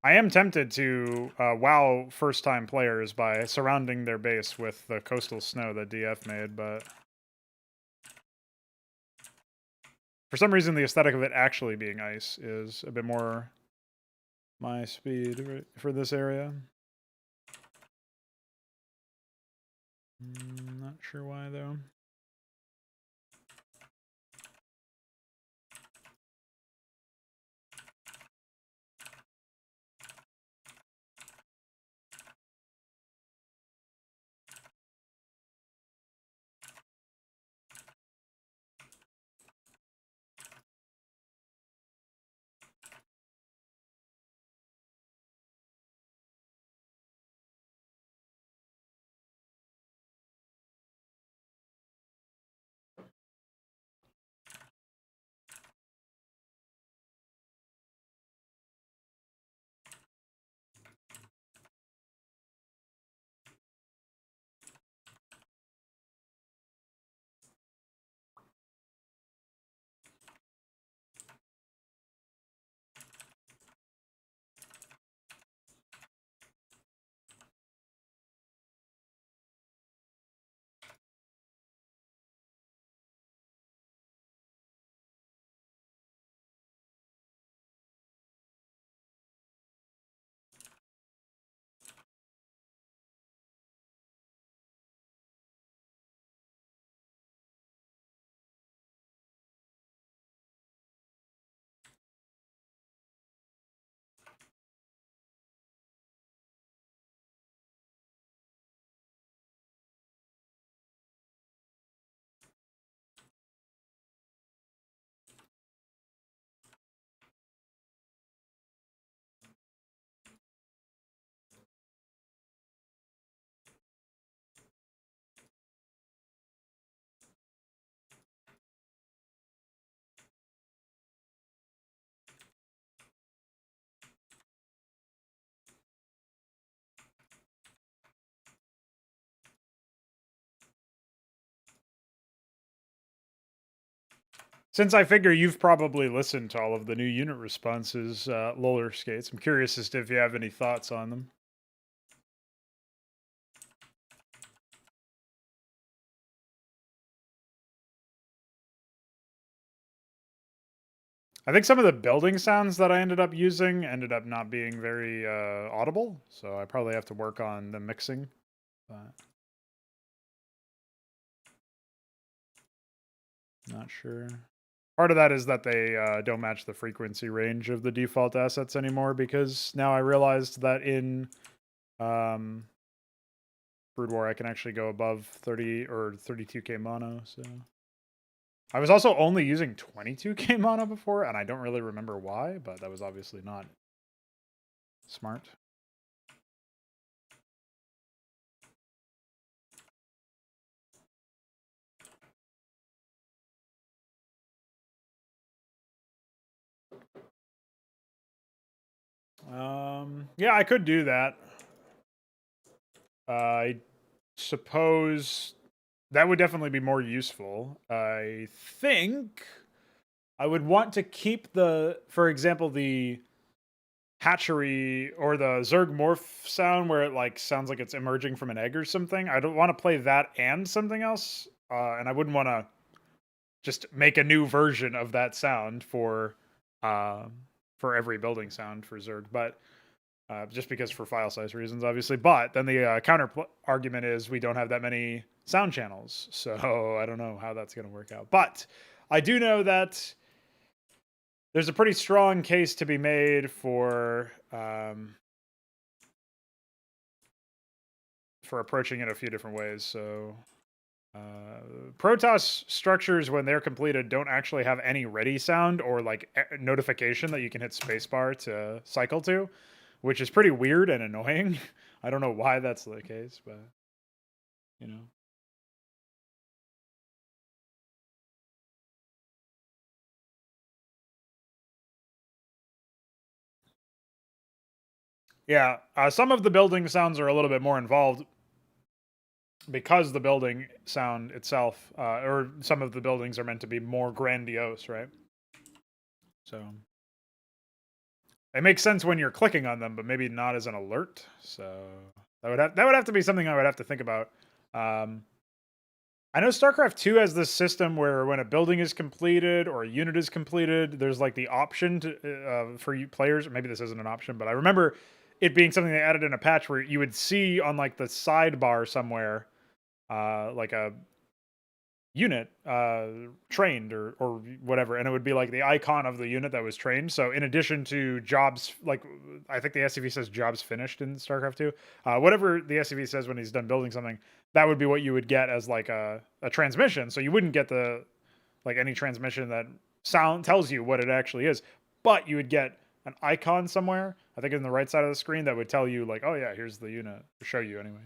I am tempted to wow first-time players by surrounding their base with the coastal snow that DF made, but for some reason the aesthetic of it actually being ice is a bit more my speed for this area. Not sure why, though. Since I figure you've probably listened to all of the new unit responses, Roller Skates, I'm curious as to if you have any thoughts on them. I think some of the building sounds that I ended up using ended up not being very audible, so I probably have to work on the mixing. But not sure. Part of that is that they don't match the frequency range of the default assets anymore, because now I realized that in Brood War I can actually go above 30 or 32k mono, so... I was also only using 22k mono before, and I don't really remember why, but that was obviously not smart. Yeah, I could do that. I suppose that would definitely be more useful. I think I would want to keep the, for example, the hatchery or the Zerg morph sound where it like sounds like it's emerging from an egg or something. I don't want to play that and something else, and I wouldn't want to just make a new version of that sound for every building sound for Zerg, but just because for file size reasons, obviously. But then the counter argument is we don't have that many sound channels, so I don't know how that's going to work out. But I do know that there's a pretty strong case to be made for approaching it a few different ways. So Protoss structures, when they're completed, don't actually have any ready sound or like notification that you can hit spacebar to cycle to, which is pretty weird and annoying. I don't know why that's the case, but you know. Yeah, some of the building sounds are a little bit more involved because the building sound itself, or some of the buildings are meant to be more grandiose, right? So it makes sense when you're clicking on them, but maybe not as an alert. So that would have to be something I would have to think about. I know StarCraft 2 has this system where when a building is completed or a unit is completed, there's like the option to for you players. Maybe this isn't an option, but I remember it being something they added in a patch where you would see on like the sidebar somewhere, like a unit trained or whatever, and it would be like the icon of the unit that was trained. So in addition to jobs, like I think the SCV says jobs finished in StarCraft 2, whatever the SCV says when he's done building something, that would be what you would get as like a transmission. So you wouldn't get the like any transmission that sound tells you what it actually is, but you would get an icon somewhere, I think in the right side of the screen, that would tell you like, oh yeah, here's the unit, to show you anyway.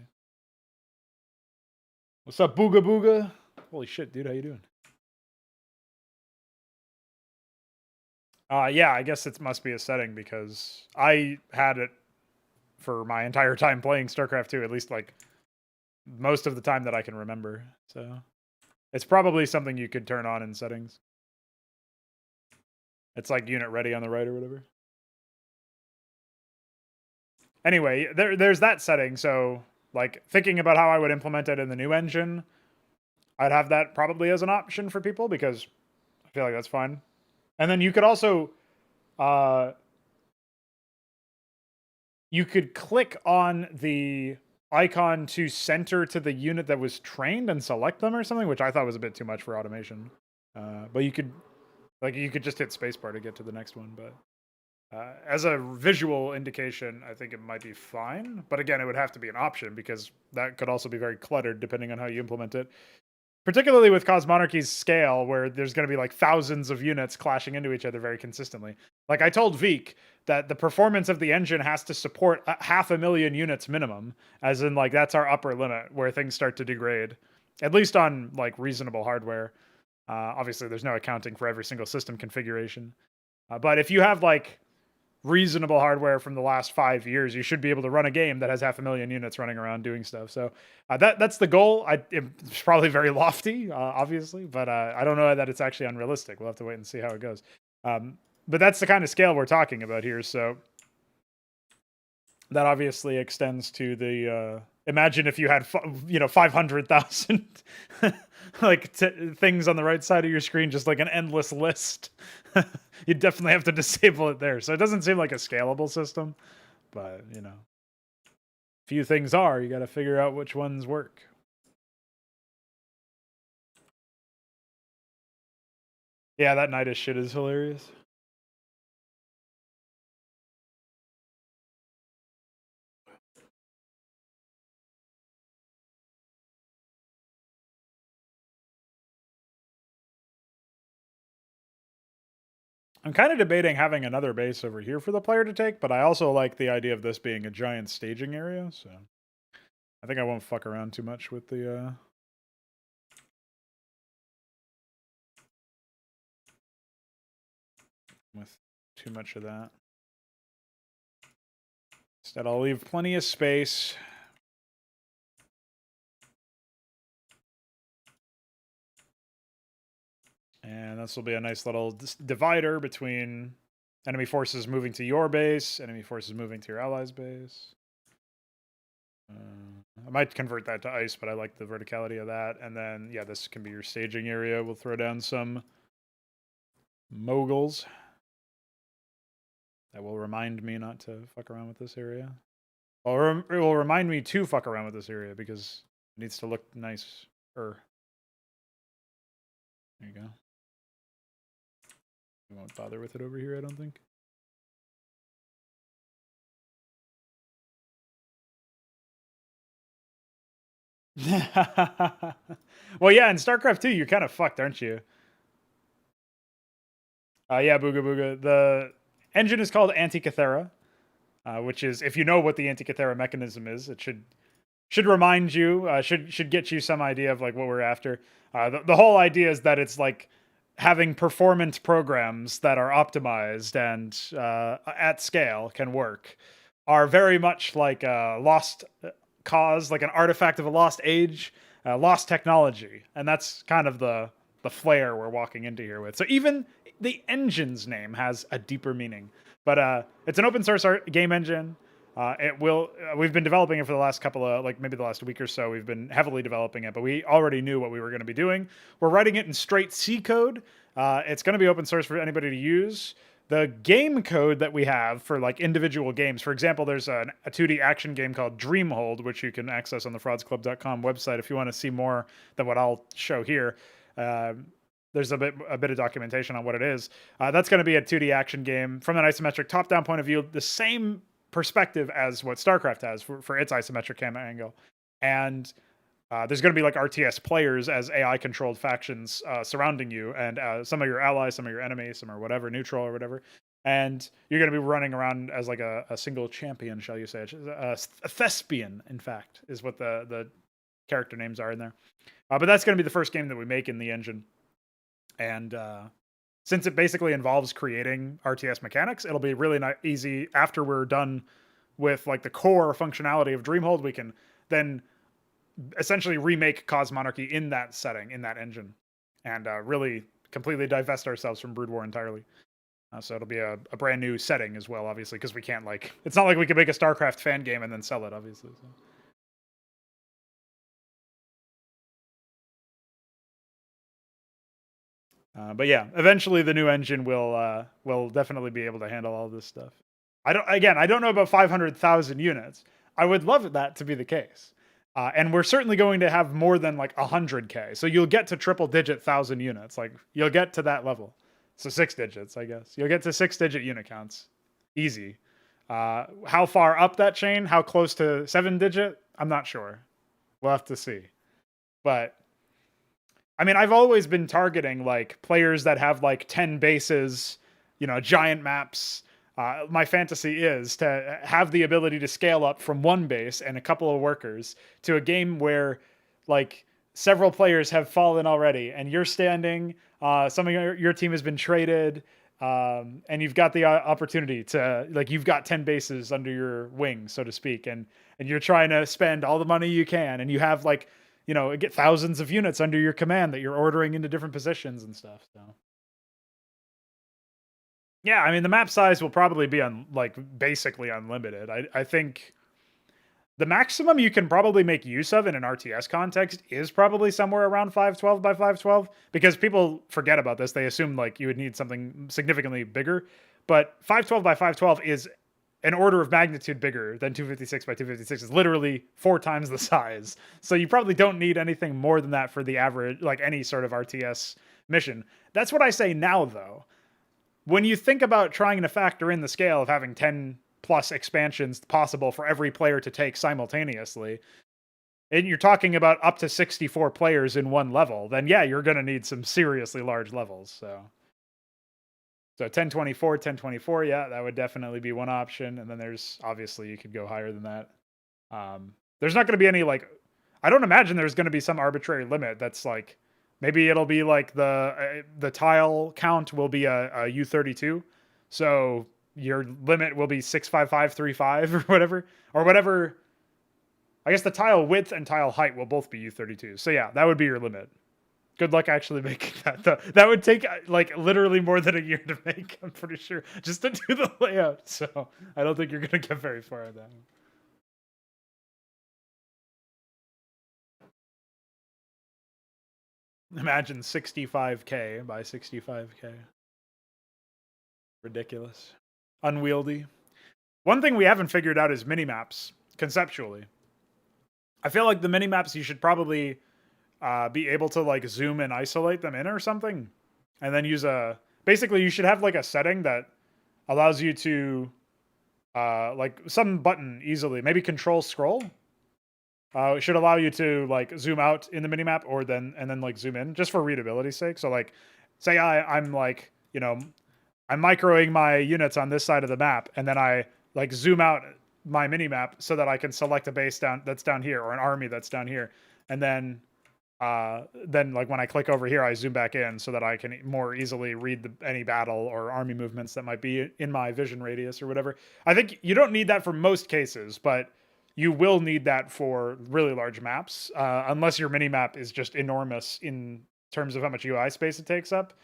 What's up, Booga Booga? Holy shit, dude, how you doing? Yeah, I guess it must be a setting because I had it for my entire time playing StarCraft 2, at least like most of the time that I can remember. So it's probably something you could turn on in settings. It's like unit ready on the right or whatever. Anyway, there's that setting. So like thinking about how I would implement it in the new engine, I'd have that probably as an option for people because I feel like that's fine. And then you could also you could click on the icon to center to the unit that was trained and select them or something, which I thought was a bit too much for automation. But you could just hit spacebar to get to the next one. But as a visual indication, I think it might be fine. But again, it would have to be an option because that could also be very cluttered depending on how you implement it. Particularly with Cosmonarchy's scale, where there's going to be like thousands of units clashing into each other very consistently. Like I told Veek that the performance of the engine has to support 500,000 units minimum, as in like that's our upper limit where things start to degrade, at least on like reasonable hardware. Obviously, there's no accounting for every single system configuration. But if you have like reasonable hardware from the last 5 years, you should be able to run a game that has 500,000 units running around doing stuff. So that's the goal. It's probably very lofty, obviously, but I don't know that it's actually unrealistic. We'll have to wait and see how it goes. But that's the kind of scale we're talking about here. So that obviously extends to the imagine if you had 500,000 like things on the right side of your screen, just like an endless list. You definitely have to disable it there. So it doesn't seem like a scalable system, but few things are. You got to figure out which ones work. Yeah, that night is shit is hilarious. I'm kind of debating having another base over here for the player to take, but I also like the idea of this being a giant staging area, so I think I won't fuck around too much with the with too much of that. Instead, I'll leave plenty of space. And this will be a nice little divider between enemy forces moving to your base, enemy forces moving to your allies' base. I might convert that to ice, but I like the verticality of that. And then, yeah, this can be your staging area. We'll throw down some moguls. That will remind me not to fuck around with this area. Or it will remind me to fuck around with this area because it needs to look nice. There you go. We won't bother with it over here, I don't think. Well, yeah, in StarCraft 2, you're kind of fucked, aren't you? Yeah, Booga Booga. The engine is called Antikythera, which is, if you know what the Antikythera mechanism is, it should remind you, should get you some idea of like what we're after. The whole idea is that it's like having performance programs that are optimized and at scale can work, are very much like a lost cause, like an artifact of a lost age, lost technology, and that's kind of the flair we're walking into here with. So even the engine's name has a deeper meaning. But it's an open source game engine. We've been developing it for the last couple of, like maybe the last week or so. We've been heavily developing it, but we already knew what we were going to be doing. We're writing it in straight C code. It's going to be open source for anybody to use. The game code that we have for like individual games, for example, there's a 2D action game called Dreamhold, which you can access on the fraudsclub.com website if you want to see more than what I'll show here. There's a bit of documentation on what it is. That's going to be a 2D action game from an isometric top-down point of view, the same perspective as what StarCraft has for its isometric camera angle. And there's going to be like RTS players as AI-controlled factions surrounding you, and some of your allies, some of your enemies, some are whatever, neutral or whatever. And you're going to be running around as like a single champion, shall you say. A thespian, in fact, is what the character names are in there. But that's going to be the first game that we make in the engine. And since it basically involves creating RTS mechanics, it'll be really easy after we're done with like the core functionality of Dreamhold. We can then essentially remake Cosmonarchy in that setting, in that engine, and really completely divest ourselves from Brood War entirely. So it'll be a brand new setting as well, obviously, because we can't it's not like we can make a StarCraft fan game and then sell it, obviously. So. But yeah, eventually the new engine will definitely be able to handle all this stuff. I don't know about 500,000 units. I would love that to be the case. And we're certainly going to have more than like 100K. So you'll get to triple digit 1,000 units. Like you'll get to that level. So 6 digits, I guess. You'll get to 6-digit unit counts. Easy. How far up that chain? How close to 7-digit? I'm not sure. We'll have to see. But I mean, I've always been targeting like players that have like 10 bases, giant maps. My fantasy is to have the ability to scale up from one base and a couple of workers to a game where like several players have fallen already and you're standing, some of your team has been traded, and you've got the opportunity to, like, you've got 10 bases under your wing, so to speak, and you're trying to spend all the money you can, and you have, like, you know, get thousands of units under your command that you're ordering into different positions and stuff. So yeah, I mean, the map size will probably be like basically unlimited. I think the maximum you can probably make use of in an RTS context is probably somewhere around 512 by 512, because people forget about this. They assume like you would need something significantly bigger, but 512 by 512 is an order of magnitude bigger than 256 by 256. Is literally 4 times the size. So you probably don't need anything more than that for the average, like any sort of RTS mission. That's what I say now, though. When you think about trying to factor in the scale of having 10 plus expansions possible for every player to take simultaneously, and you're talking about up to 64 players in one level, then yeah, you're going to need some seriously large levels. So 1024, 1024, yeah, that would definitely be one option. And then there's, obviously, you could go higher than that. There's not going to be any, like, I don't imagine there's going to be some arbitrary limit that's like, maybe it'll be like the tile count will be a U32. So your limit will be 65535 or whatever. Or whatever. I guess the tile width and tile height will both be U32. So yeah, that would be your limit. Good luck actually making that, though. That would take like literally more than a year to make, I'm pretty sure, just to do the layout. So I don't think you're going to get very far on that. Imagine 65K by 65K. Ridiculous. Unwieldy. One thing we haven't figured out is minimaps, conceptually. I feel like the minimaps, you should probably be able to like zoom and isolate them in or something. And then use basically you should have like a setting that allows you to like some button easily, maybe control scroll. It should allow you to like zoom out in the minimap or then like zoom in just for readability's sake. So like say I'm like, you know, I'm microing my units on this side of the map, and then I like zoom out my minimap so that I can select a base that's down here, or an army that's down here. And then like when I click over here, I zoom back in so that I can more easily read any battle or army movements that might be in my vision radius or whatever. I think you don't need that for most cases, but you will need that for really large maps, unless your mini map is just enormous in terms of how much UI space it takes up.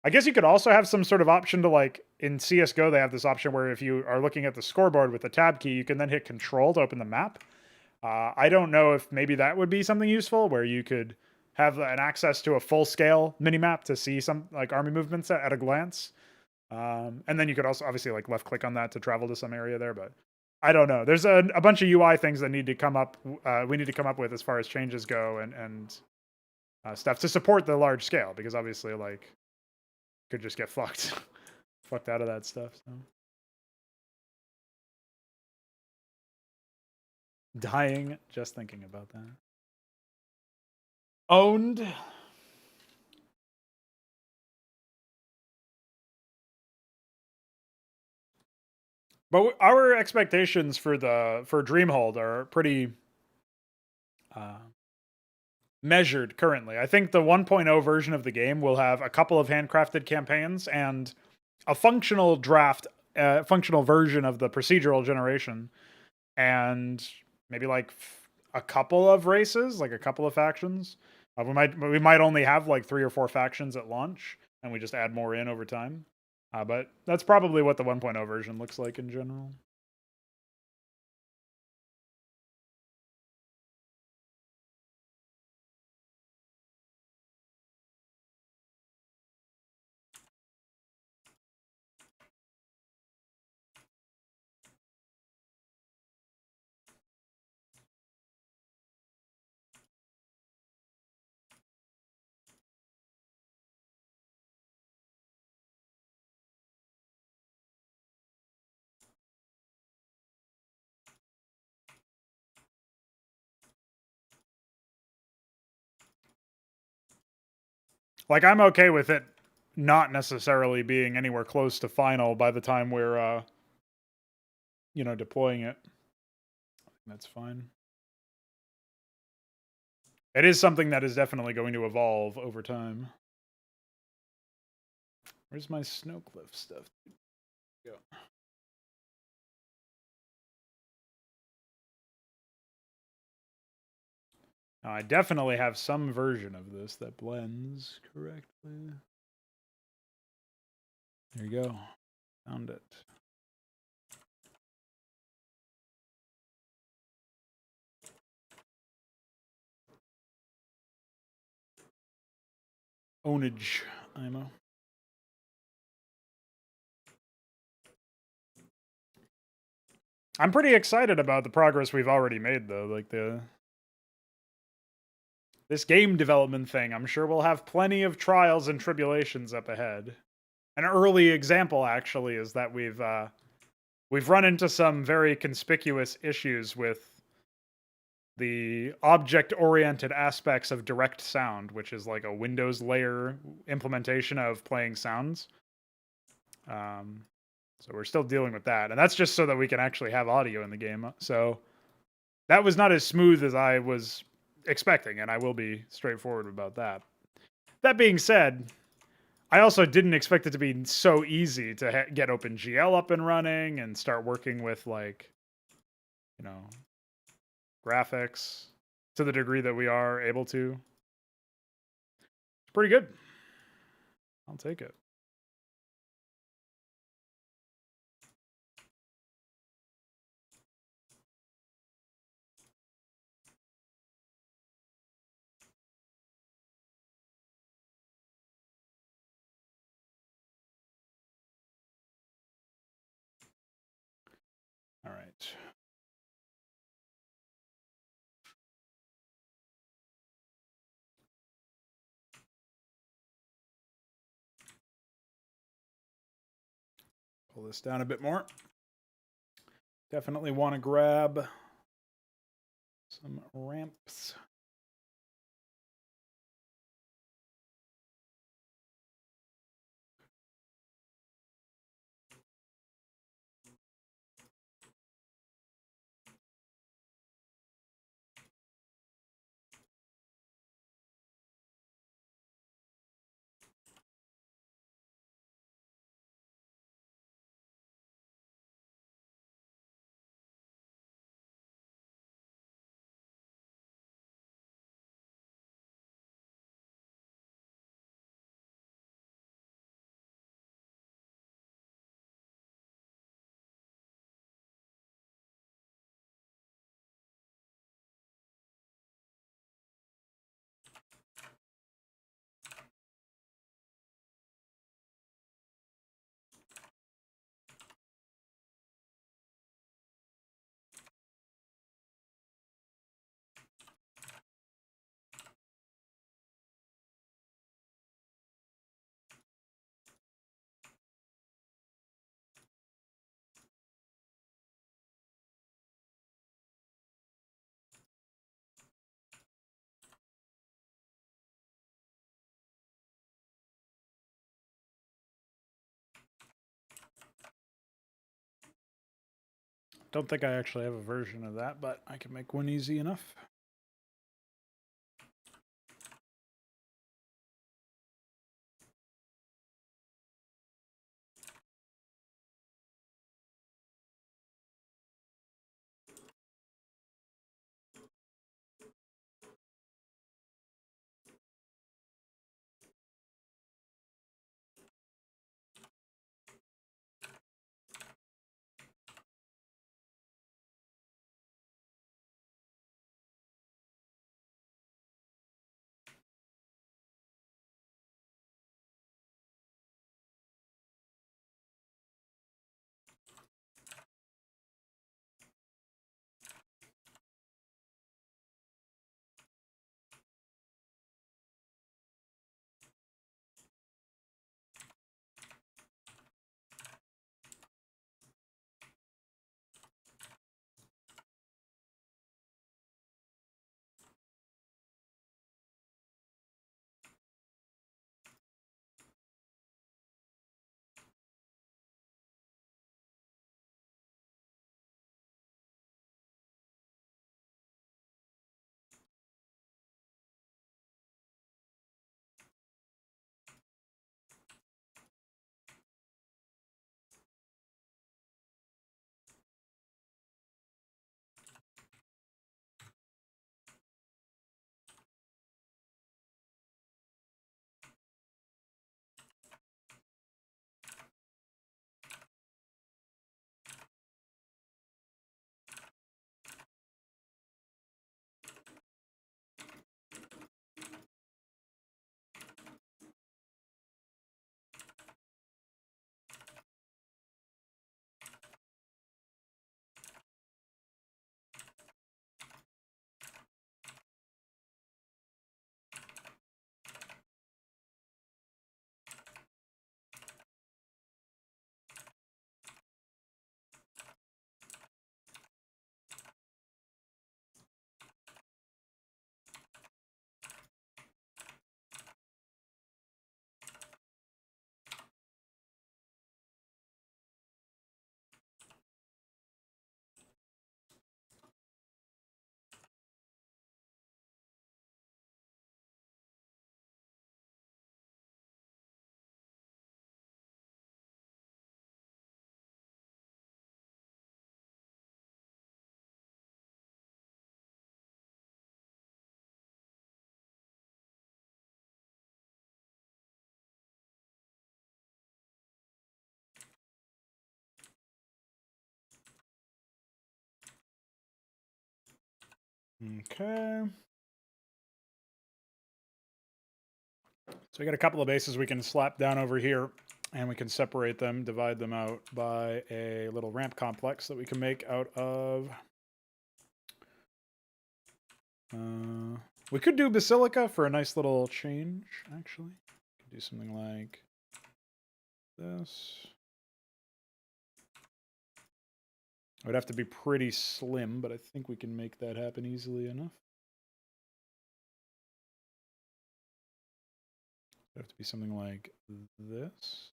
I guess you could also have some sort of option to, like, in CSGO, they have this option where if you are looking at the scoreboard with the tab key, you can then hit Control to open the map. I don't know if maybe that would be something useful where you could have an access to a full-scale mini-map to see some like army movements at a glance. And then you could also obviously like left-click on that to travel to some area there, but I don't know. There's a bunch of UI things that need to come up. We need to come up with as far as changes go and stuff to support the large scale, because obviously like could just get fucked out of that stuff. So. Dying just thinking about that. Owned. But our expectations for Dreamhold are pretty measured currently. I think the 1.0 version of the game will have a couple of handcrafted campaigns and a functional functional version of the procedural generation, and maybe like a couple of races, like a couple of factions. We might only have like 3 or 4 factions at launch, and we just add more in over time. But that's probably what the 1.0 version looks like in general. Like, I'm okay with it not necessarily being anywhere close to final by the time we're, deploying it. That's fine. It is something that is definitely going to evolve over time. Where's my Snowcliff stuff? Go. Now, I definitely have some version of this that blends correctly. There you go. Found it. Ownage IMO. I'm pretty excited about the progress we've already made, though. Like this game development thing, I'm sure we'll have plenty of trials and tribulations up ahead. An early example, actually, is that we've run into some very conspicuous issues with the object-oriented aspects of direct sound, which is like a Windows layer implementation of playing sounds. So we're still dealing with that, and that's just so that we can actually have audio in the game. So that was not as smooth as I was expecting, and I will be straightforward about that. That being said, I also didn't expect it to be so easy to get OpenGL up and running and start working with, like, you know, graphics to the degree that we are able to. It's pretty good. I'll take it. All right. Pull this down a bit more. Definitely want to grab some ramps. Don't think I actually have a version of that, but I can make one easy enough. Okay. So we got a couple of bases we can slap down over here, and we can separate them, divide them out by a little ramp complex that we can make out of... we could do Basilica for a nice little change, actually. Could do something like this. It would have to be pretty slim, but I think we can make that happen easily enough. It would have to be something like this.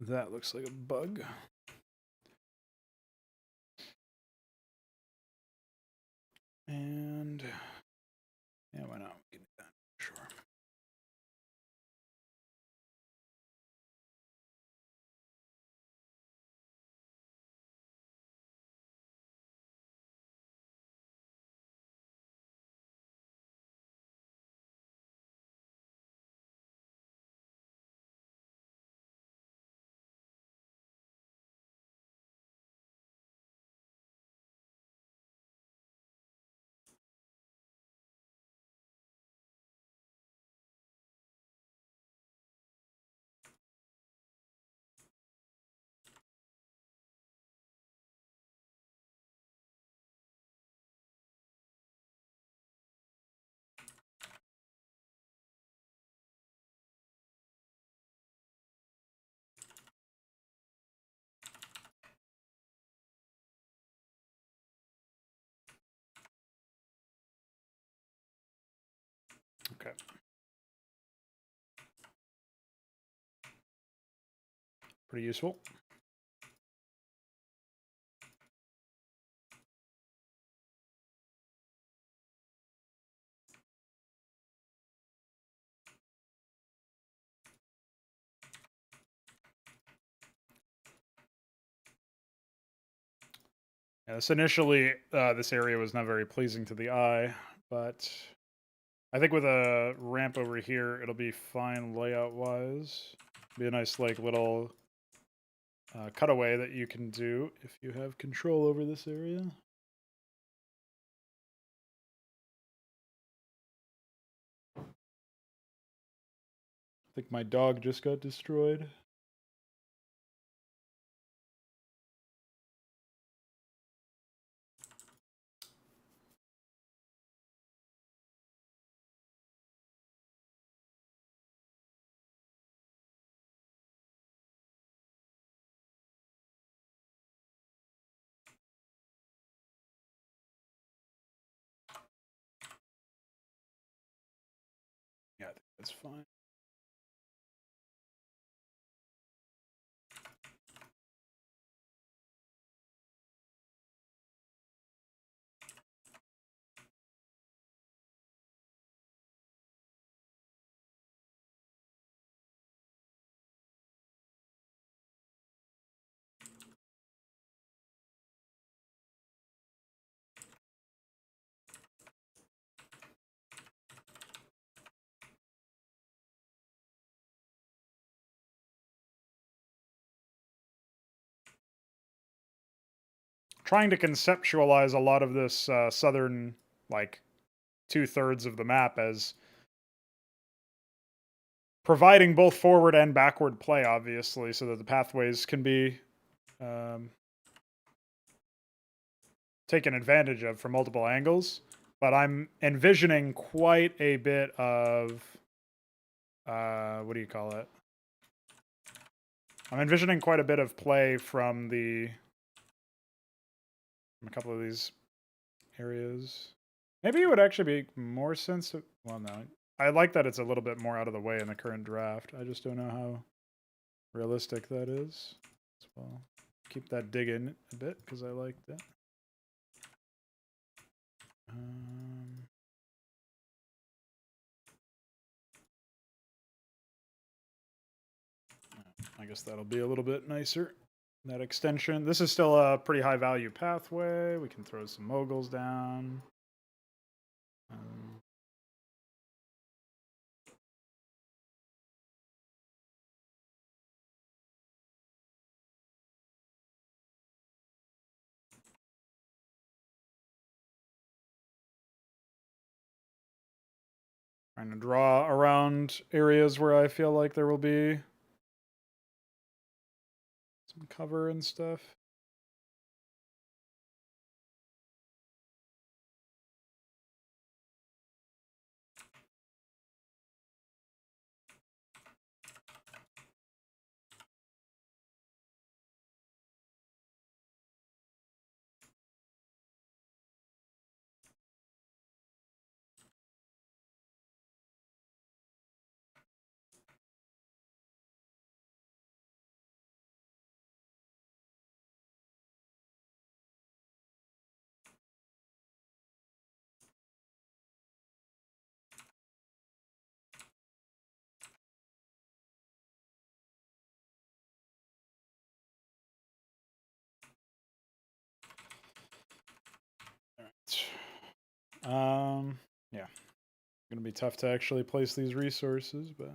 That looks like a bug. And yeah, why not? We can do that. Sure. Okay. Pretty useful. Yeah, this initially, this area was not very pleasing to the eye, but I think with a ramp over here, it'll be fine layout-wise. Be a nice, like, little cutaway that you can do if you have control over this area. I think my dog just got destroyed. Yeah, I think that's fine. Trying to conceptualize a lot of this southern, like, 2/3 of the map as providing both forward and backward play, obviously, so that the pathways can be taken advantage of from multiple angles. But I'm envisioning quite a bit of, what do you call it? I'm envisioning quite a bit of play from a couple of these areas. Maybe it would actually be more sense. Well, no, I like that it's a little bit more out of the way in the current draft. I just don't know how realistic that is. So I'll keep that dig in a bit because I liked it. I guess that'll be a little bit nicer. That extension. This is still a pretty high value pathway. We can throw some moguls down. Trying to draw around areas where I feel like there will be some cover and stuff. Yeah. Gonna be tough to actually place these resources, but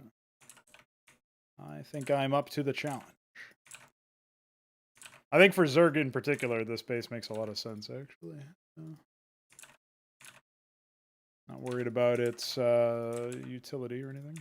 I think I'm up to the challenge. I think for Zerg in particular, this base makes a lot of sense, actually. Not worried about its utility or anything.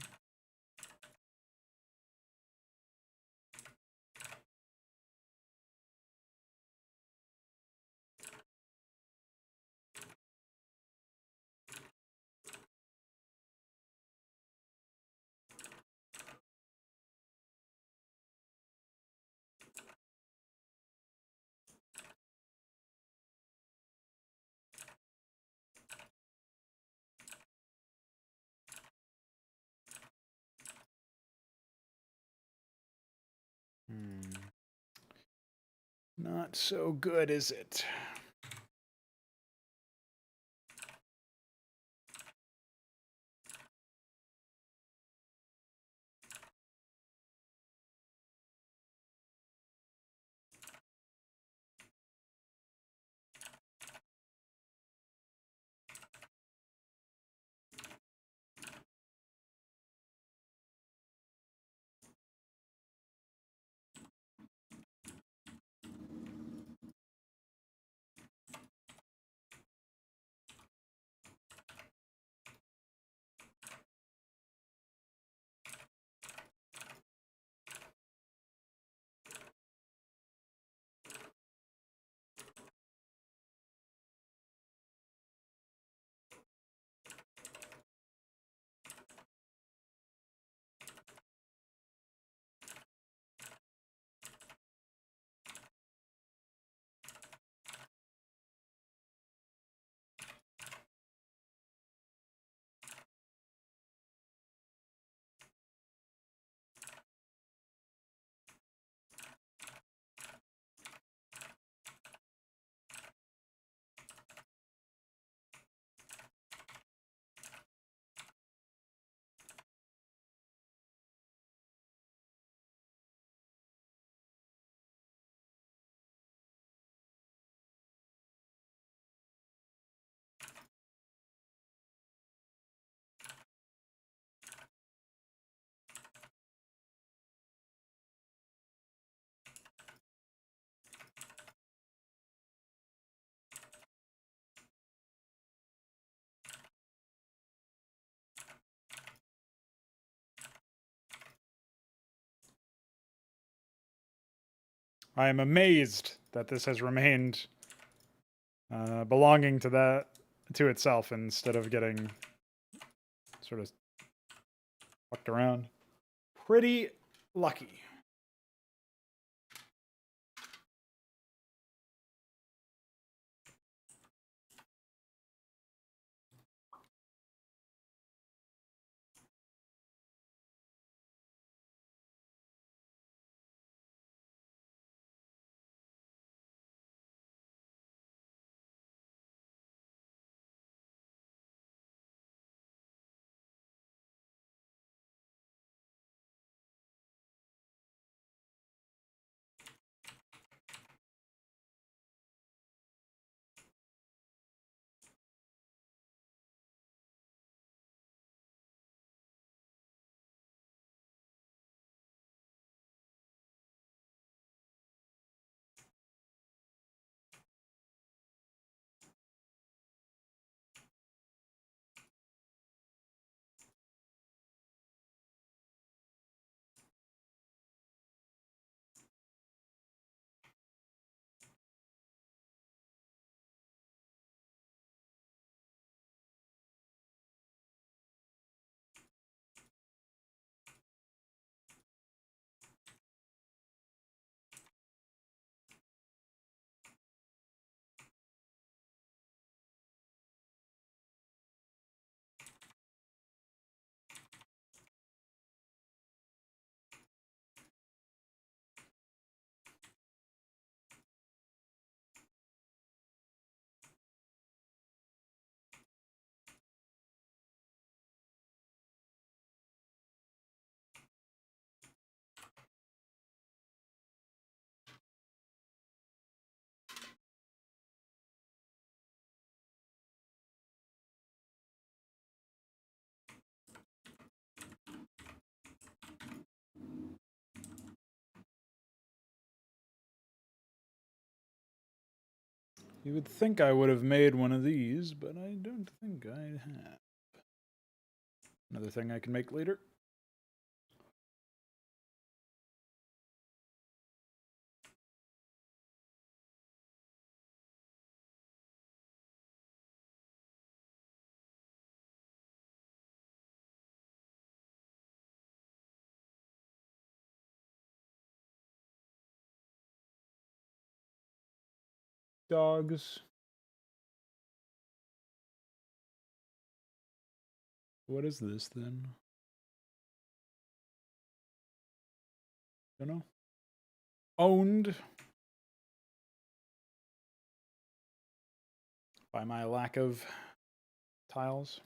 Not so good, is it? I am amazed that this has remained belonging to itself instead of getting sort of fucked around. Pretty lucky. You would think I would have made one of these, but I don't think I have. Another thing I can make later. Dogs. What is this then? Don't know. Owned by my lack of tiles.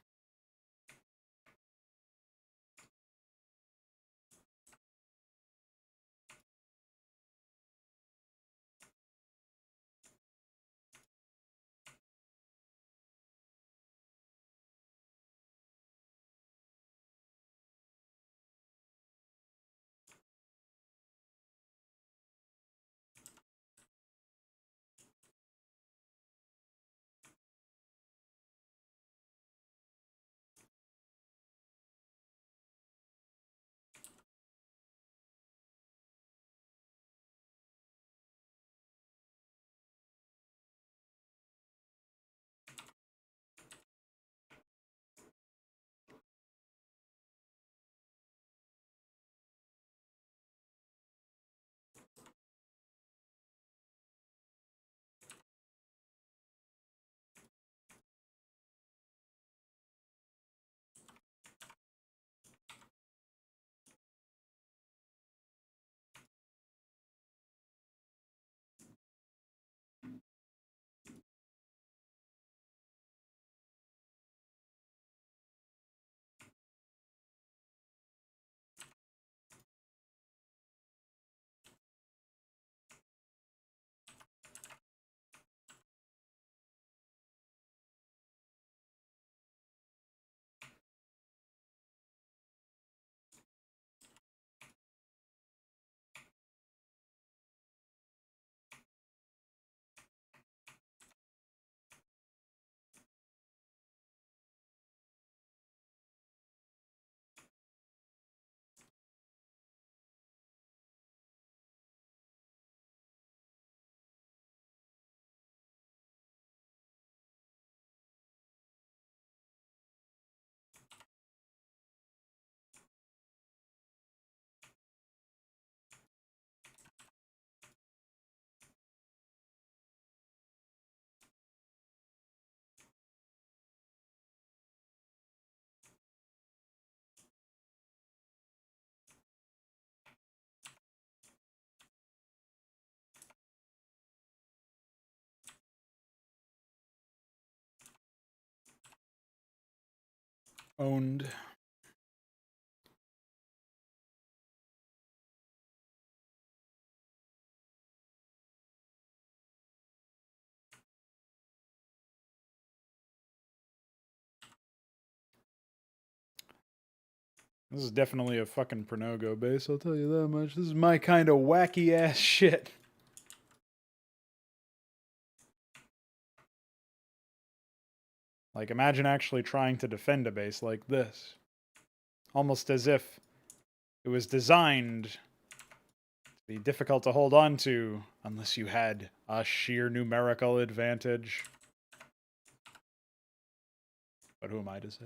Owned. This is definitely a fucking Pronogo base, I'll tell you that much. This is my kind of wacky ass shit. Like, imagine actually trying to defend a base like this. Almost as if it was designed to be difficult to hold on to unless you had a sheer numerical advantage. But who am I to say?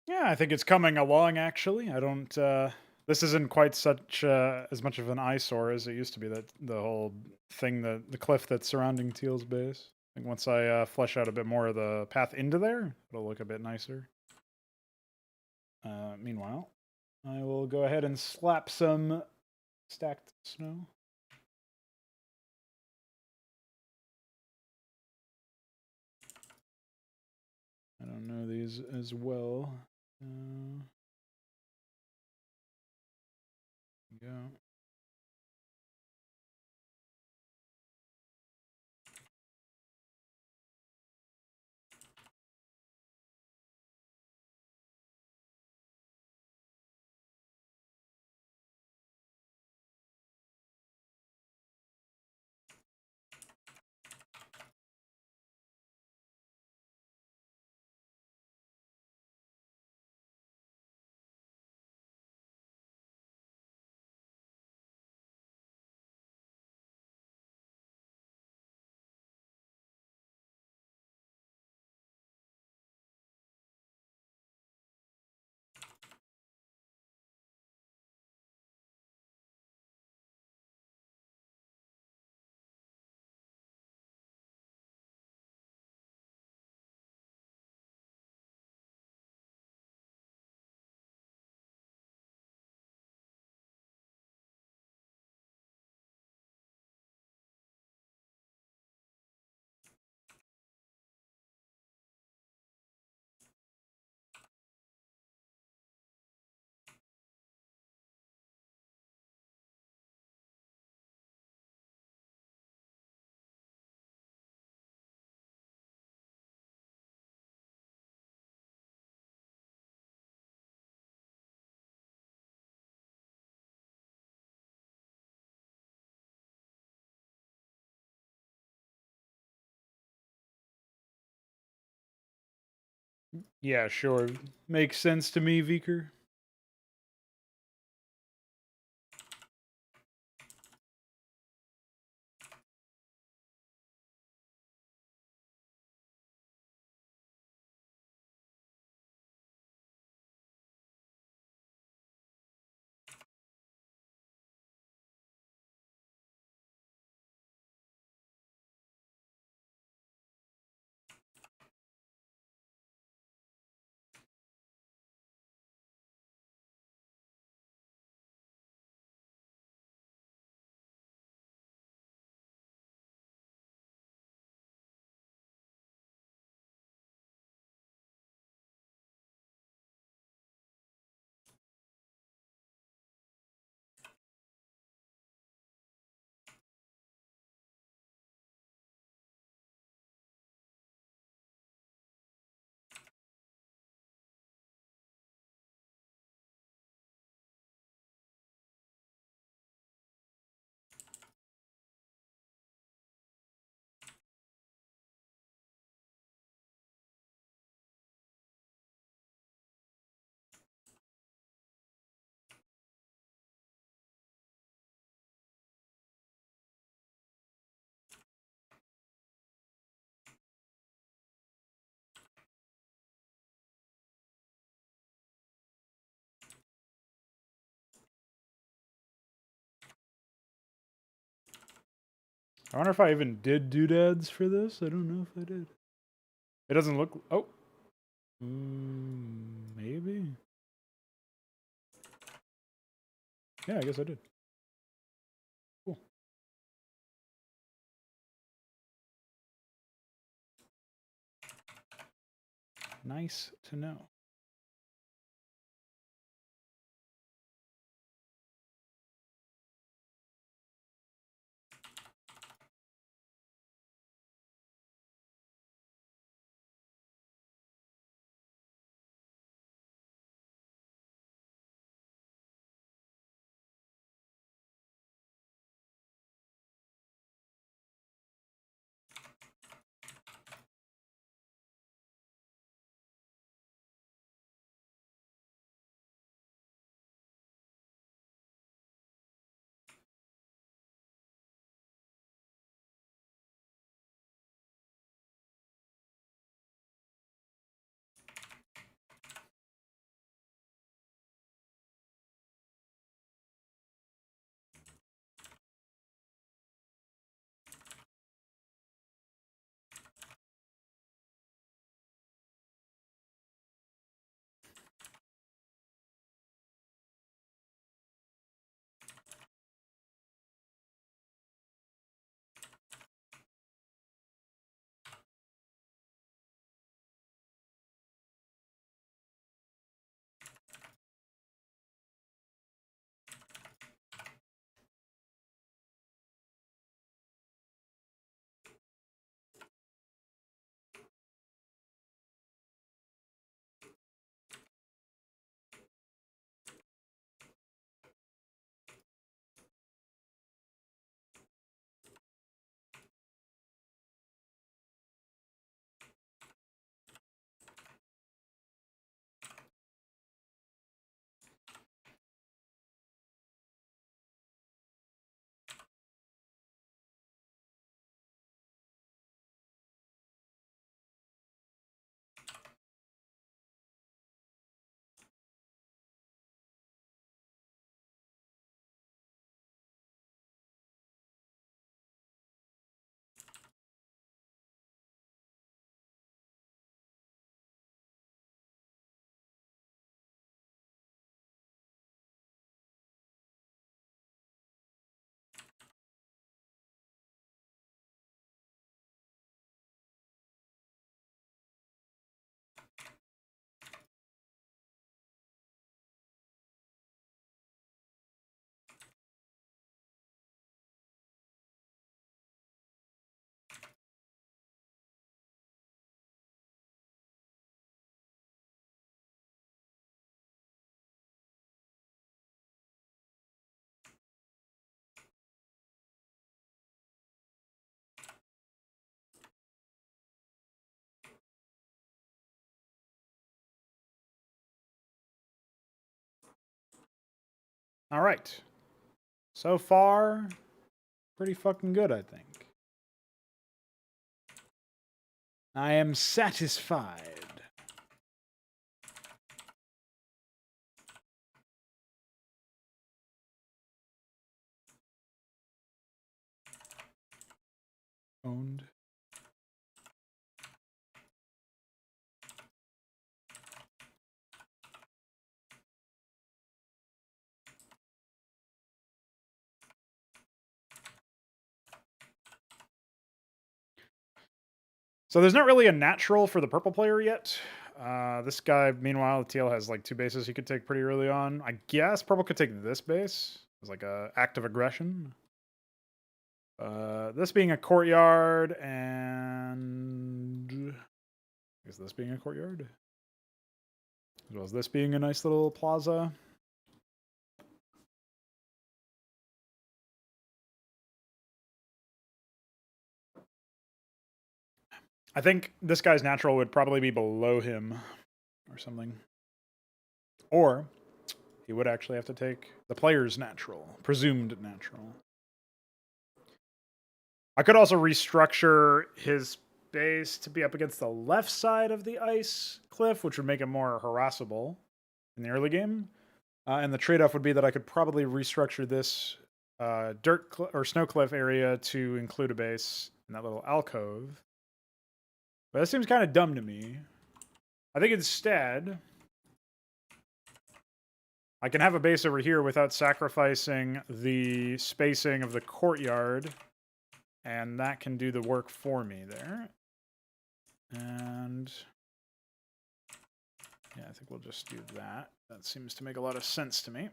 Yeah, I think it's coming along, actually. I don't, this isn't quite such, as much of an eyesore as it used to be, that the whole thing, the cliff that's surrounding Teal's base. I think once I, flesh out a bit more of the path into there, it'll look a bit nicer. Meanwhile, I will go ahead and slap some stacked snow. I don't know these as well. Yeah. Yeah, sure. Makes sense to me, Viker. I wonder if I even did doodads for this. I don't know if I did. It doesn't look. Oh. Maybe. Yeah, I guess I did. Cool. Nice to know. All right. So far, pretty fucking good, I think. I am satisfied. Owned. So there's not really a natural for the purple player yet. This guy, meanwhile, the TL has like 2 bases he could take pretty early on. I guess purple could take this base as like a act of aggression. This being a courtyard, and is this being a courtyard? As well as this being a nice little plaza. I think this guy's natural would probably be below him or something. Or he would actually have to take the player's natural, presumed natural. I could also restructure his base to be up against the left side of the ice cliff, which would make it more harassable in the early game. And the trade-off would be that I could probably restructure this or snow cliff area to include a base in that little alcove. But that seems kind of dumb to me. I think instead, I can have a base over here without sacrificing the spacing of the courtyard. And that can do the work for me there. And yeah, I think we'll just do that. That seems to make a lot of sense to me.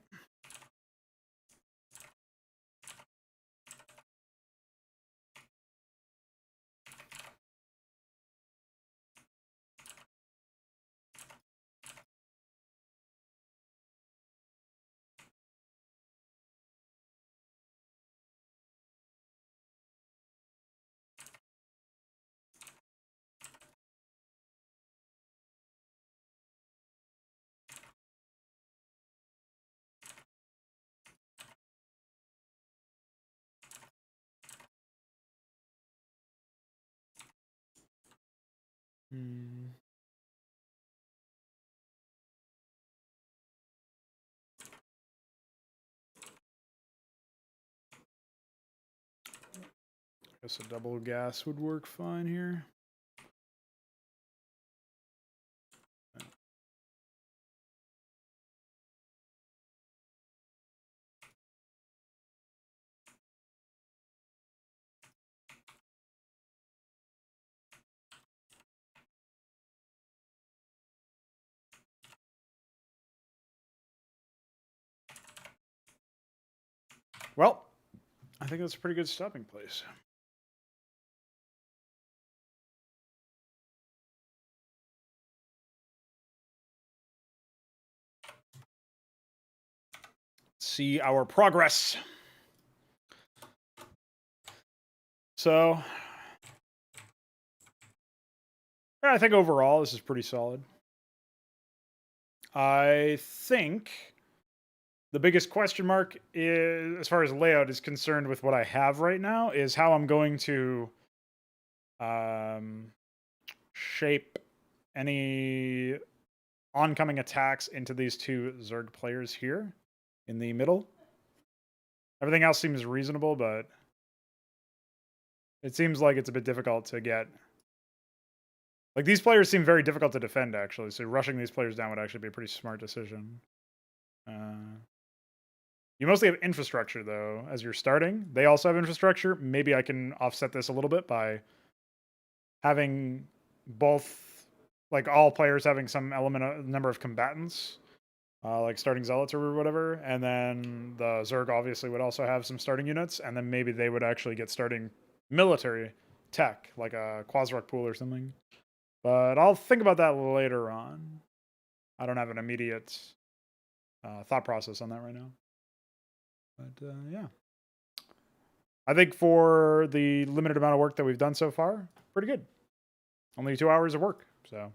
Guess a double gas would work fine here. Well, I think that's a pretty good stopping place. See our progress. So, yeah, I think overall this is pretty solid. I think the biggest question mark is, as far as layout is concerned with what I have right now, is how I'm going to shape any oncoming attacks into these 2 Zerg players here in the middle. Everything else seems reasonable, but it seems like it's a bit difficult to get. Like, these players seem very difficult to defend, actually, so rushing these players down would actually be a pretty smart decision. You mostly have infrastructure, though, as you're starting. They also have infrastructure. Maybe I can offset this a little bit by having both, like, all players having some number of combatants, like starting zealots or whatever, and then the Zerg obviously would also have some starting units, and then maybe they would actually get starting military tech, like a Quasrock pool or something. But I'll think about that later on. I don't have an immediate thought process on that right now. But yeah. I think for the limited amount of work that we've done so far, pretty good. Only 2 hours of work. So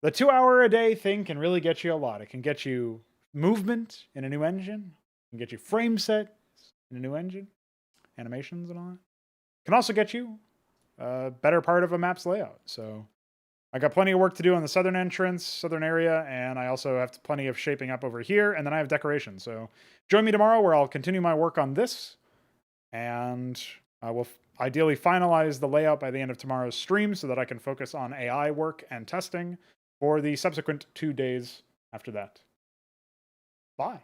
the 2 hour a day thing can really get you a lot. It can get you movement in a new engine. Can get you frame set in a new engine, animations and all that. Can also get you a better part of a map's layout. So I got plenty of work to do on the southern entrance, southern area, and I also have plenty of shaping up over here, and then I have decoration. So join me tomorrow where I'll continue my work on this, and I will ideally finalize the layout by the end of tomorrow's stream so that I can focus on AI work and testing for the subsequent 2 days after that. Bye.